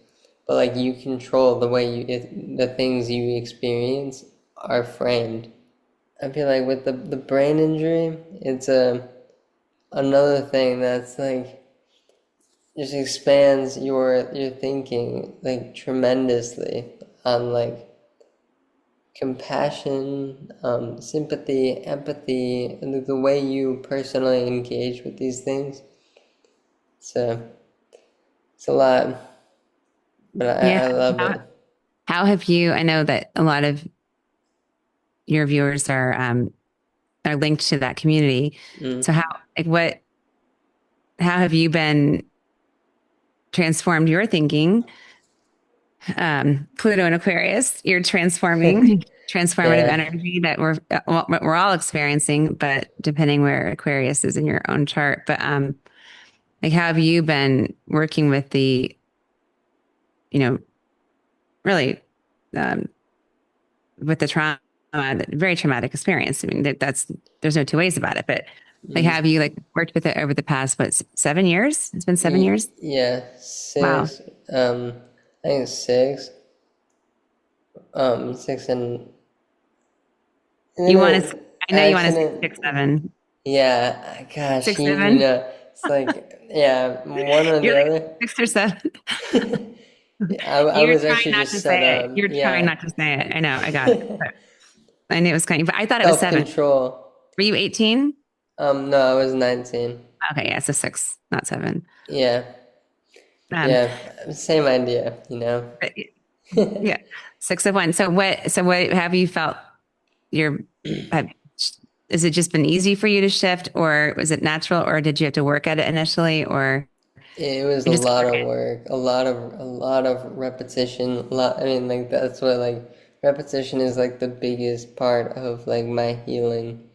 but like you control the way the things you experience are framed. I feel like with the brain injury, it's another thing that's like just expands your thinking like tremendously on like compassion, sympathy, empathy, and the way you personally engage with these things. So it's a lot, but Yeah. I love How, it. how have you? I know that a lot of your viewers are linked to that community. Mm. So like, how have you been transformed your thinking? Pluto and Aquarius, you're transforming transformative Yeah. energy that we're all experiencing, but depending where Aquarius is in your own chart. But like, how have you been working with you know, really um, with the trauma, very traumatic experience? I mean, that's there's no two ways about it. But like, Mm. have you like worked with it over the past 7 years? It's been 7 years. Yeah, Wow. six. I think six. Six and You then want to? I know I you want to say shouldn't. 6, 7, Yeah, gosh, 6, 7. it's like yeah, one or You're the like other. 6 or 7. I You're was trying actually not to just said say it. You're trying yeah, not to say it. I know. I got it. But I knew it was coming, but I thought it was self 7. control. Were you 18? No, I was 19. Okay, yeah, so 6, not 7. Yeah, Um, yeah, same idea, you know. but yeah, 6 of 1. So what have you felt your, have, has it just been easy for you to shift, or was it natural, or did you have to work at it initially, or It was you a just lot got of it? work, a lot of repetition. A lot, I mean, like that's what like repetition is like the biggest part of like my healing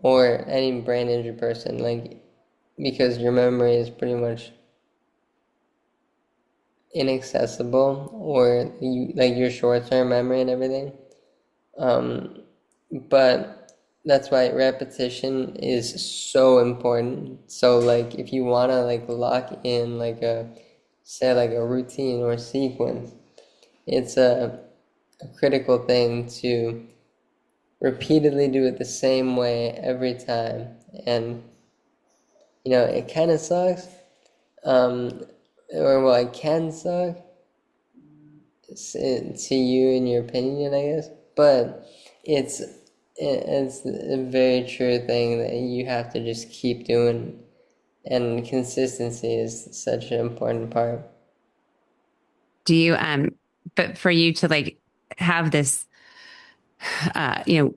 or any brain injury person. Like because your memory is pretty much inaccessible, or you like your short term memory and everything. Um, but that's why repetition is so important. So like if you wanna like lock in like a say like a routine or sequence, it's a critical thing to repeatedly do it the same way every time. And you know, it kind of sucks, um, or well, it can suck to you in your opinion, I guess. But it's it's a very true thing that you have to just keep doing, and consistency is such an important part. Do you, but for you to like have this, you know,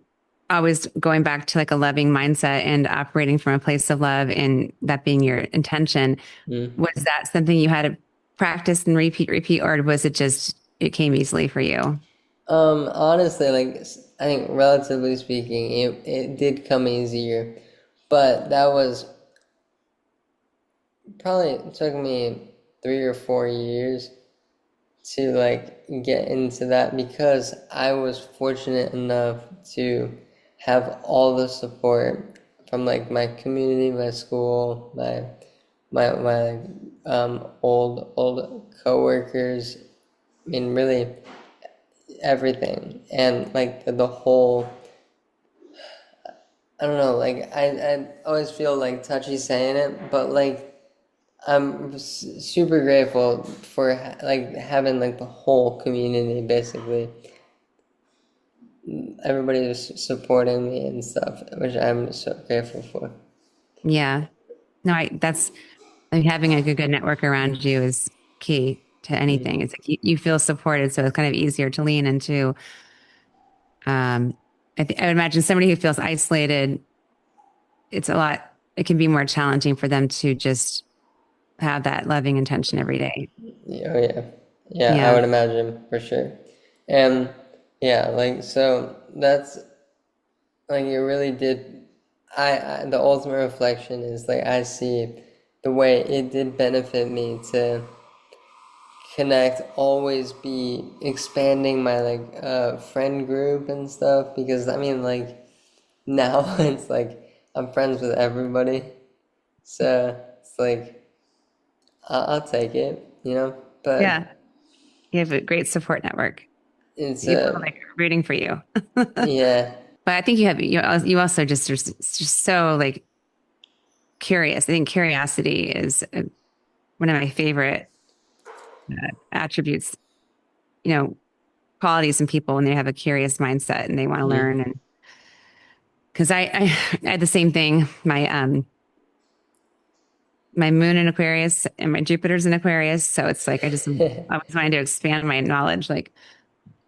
always going back to like a loving mindset and operating from a place of love and that being your intention, Mm. was that something you had to practice and repeat, or was it just, it came easily for you? Honestly, like I think relatively speaking, it did come easier, but that was probably it took me 3 or 4 years to like get into that because I was fortunate enough to have all the support from like my community, my school, my old coworkers. I mean, really everything, and like the whole. I don't know. Like I always feel like touchy saying it, but like I'm super grateful for like having like the whole community basically. Everybody was supporting me and stuff, which I'm so grateful for. Yeah. No, that's like having a good network around you is key to anything. It's like you feel supported, so it's kind of easier to lean into. Um, I would imagine somebody who feels isolated, it's a lot, it can be more challenging for them to just have that loving intention every day. Oh yeah, yeah. I Yeah. would imagine for sure. And yeah, like so that's like it really did. I the ultimate reflection is like I see the way it did benefit me to connect, always be expanding my like friend group and stuff because I mean like now it's like I'm friends with everybody, so it's like I'll take it, you know. Yeah. But You have a great support network. it's People are like rooting for you. yeah. But I think you also just are just so like curious. I think curiosity is one of my favorite attributes, you know, qualities in people when they have a curious mindset and they want to Mm. learn. And because I had the same thing. My moon in Aquarius and my Jupiter's in Aquarius. So it's like I was wanting to expand my knowledge. Like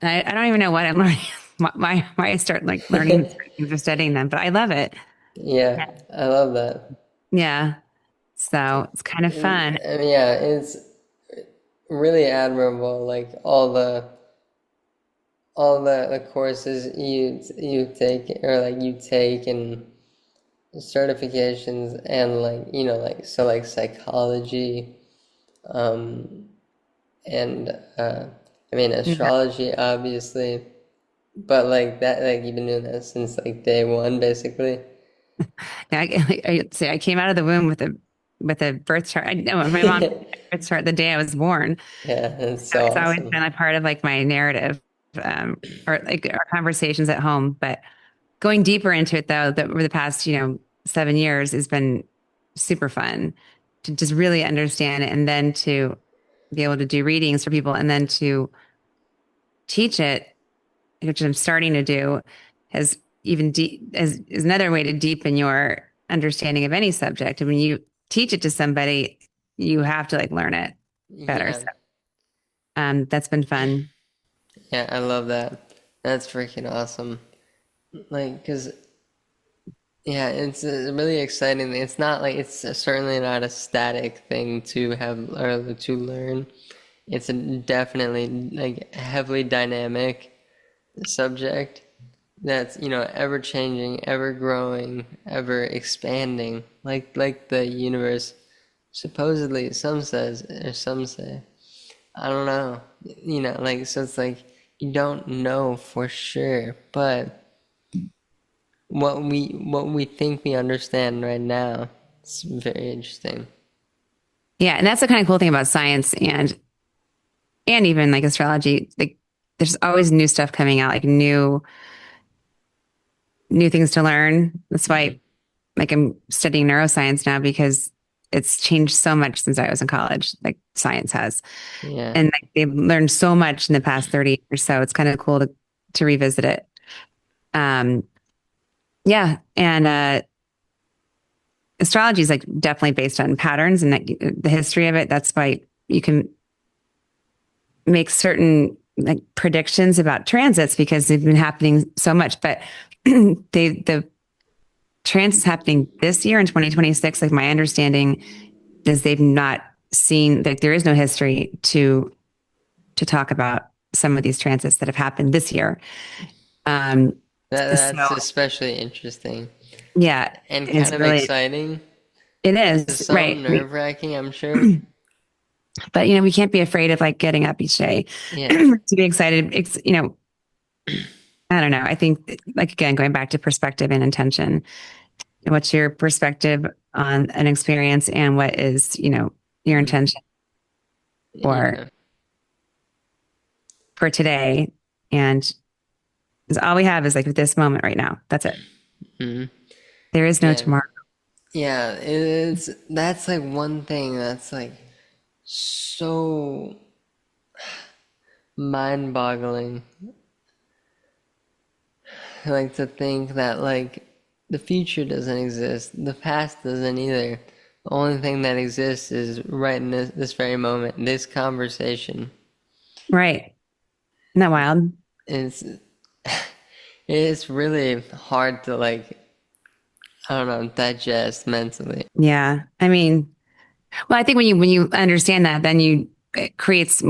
I don't even know what I'm learning. Why I start like learning things or studying them, but I love it. Yeah, I love that. Yeah. So it's kind of fun. And yeah, it's really admirable. Like all the courses you take or like you take and certifications and like like so like psychology, um, and I mean Yeah. astrology obviously, but like that like you've been doing that since like day one basically. I say I came out of the womb with a birth chart. I know my mom gave me a birth chart the day I was born. Yeah, that's So so it's always awesome. been a part of like my narrative, or like our conversations at home. But going deeper into it though, that over the past, 7 years has been super fun to just really understand it and then to be able to do readings for people and then to teach it, which I'm starting to do, has even is another way to deepen your understanding of any subject. And when you teach it to somebody, you have to like learn it better. Yeah, So that's been fun. yeah, I love that. That's freaking awesome. Like, cause yeah, it's really exciting. It's not like it's certainly not a static thing to have or to learn. It's a definitely like heavily dynamic subject that's ever changing, ever growing, ever expanding. Like the universe supposedly some says or some say. I don't know. Like so it's like you don't know for sure, but what we think we understand right now is very interesting. Yeah, and that's the kind of cool thing about science and even like astrology. Like there's always new stuff coming out, like new things to learn. That's Hmm. why like I'm studying neuroscience now because it's changed so much since I was in college, like science has. Yeah. And like they've learned so much in the past 30 years. So it's kind of cool to revisit it. Um, yeah. And astrology is like definitely based on patterns and like, the history of it. That's why you can make certain like predictions about transits because they've been happening so much. But the transits happening this year in 2026, like my understanding is they've not seen like there is no history to talk about some of these transits that have happened this year. Um, so That's especially interesting yeah, and kind it's of really exciting. it is right. Some nerve-wracking, I'm sure. But we can't be afraid of like getting up each day Yeah. to be excited. I don't know. I think like again, going back to perspective and intention. What's your perspective on an experience and what is, your Mm. intention for Yeah. for today? And 'cause all we have is like this moment right now. That's it. Hmm. There is no Yeah. tomorrow. Yeah, it's that's like one thing that's like so mind-boggling. Like to think that like the future doesn't exist, the past doesn't either. The only thing that exists is right in this very moment, this conversation. Right. Isn't that wild? It's it's really hard to like I don't know digest mentally. Yeah. I mean, well, I think when you understand that, then it creates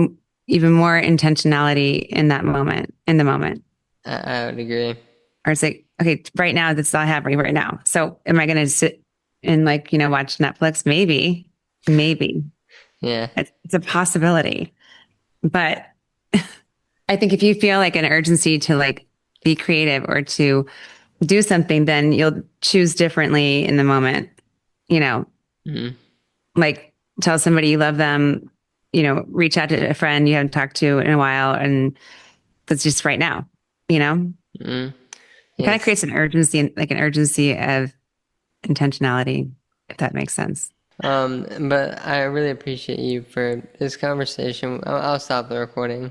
even more intentionality in that moment, in the moment. I would agree. Or it's like, okay, right now, this is all happening right now. So am I going to sit and like, watch Netflix? Maybe, maybe Yeah. it's a possibility. But I think if you feel like an urgency to like be creative or to do something, then you'll choose differently in the moment. You know, Mm-hmm. like tell somebody you love them, reach out to a friend you haven't talked to in a while, and that's just right now, you know? Mm-hmm. It kind of Yes. creates an urgency, like an urgency of intentionality, if that makes sense. But I really appreciate you for this conversation. I'll stop the recording.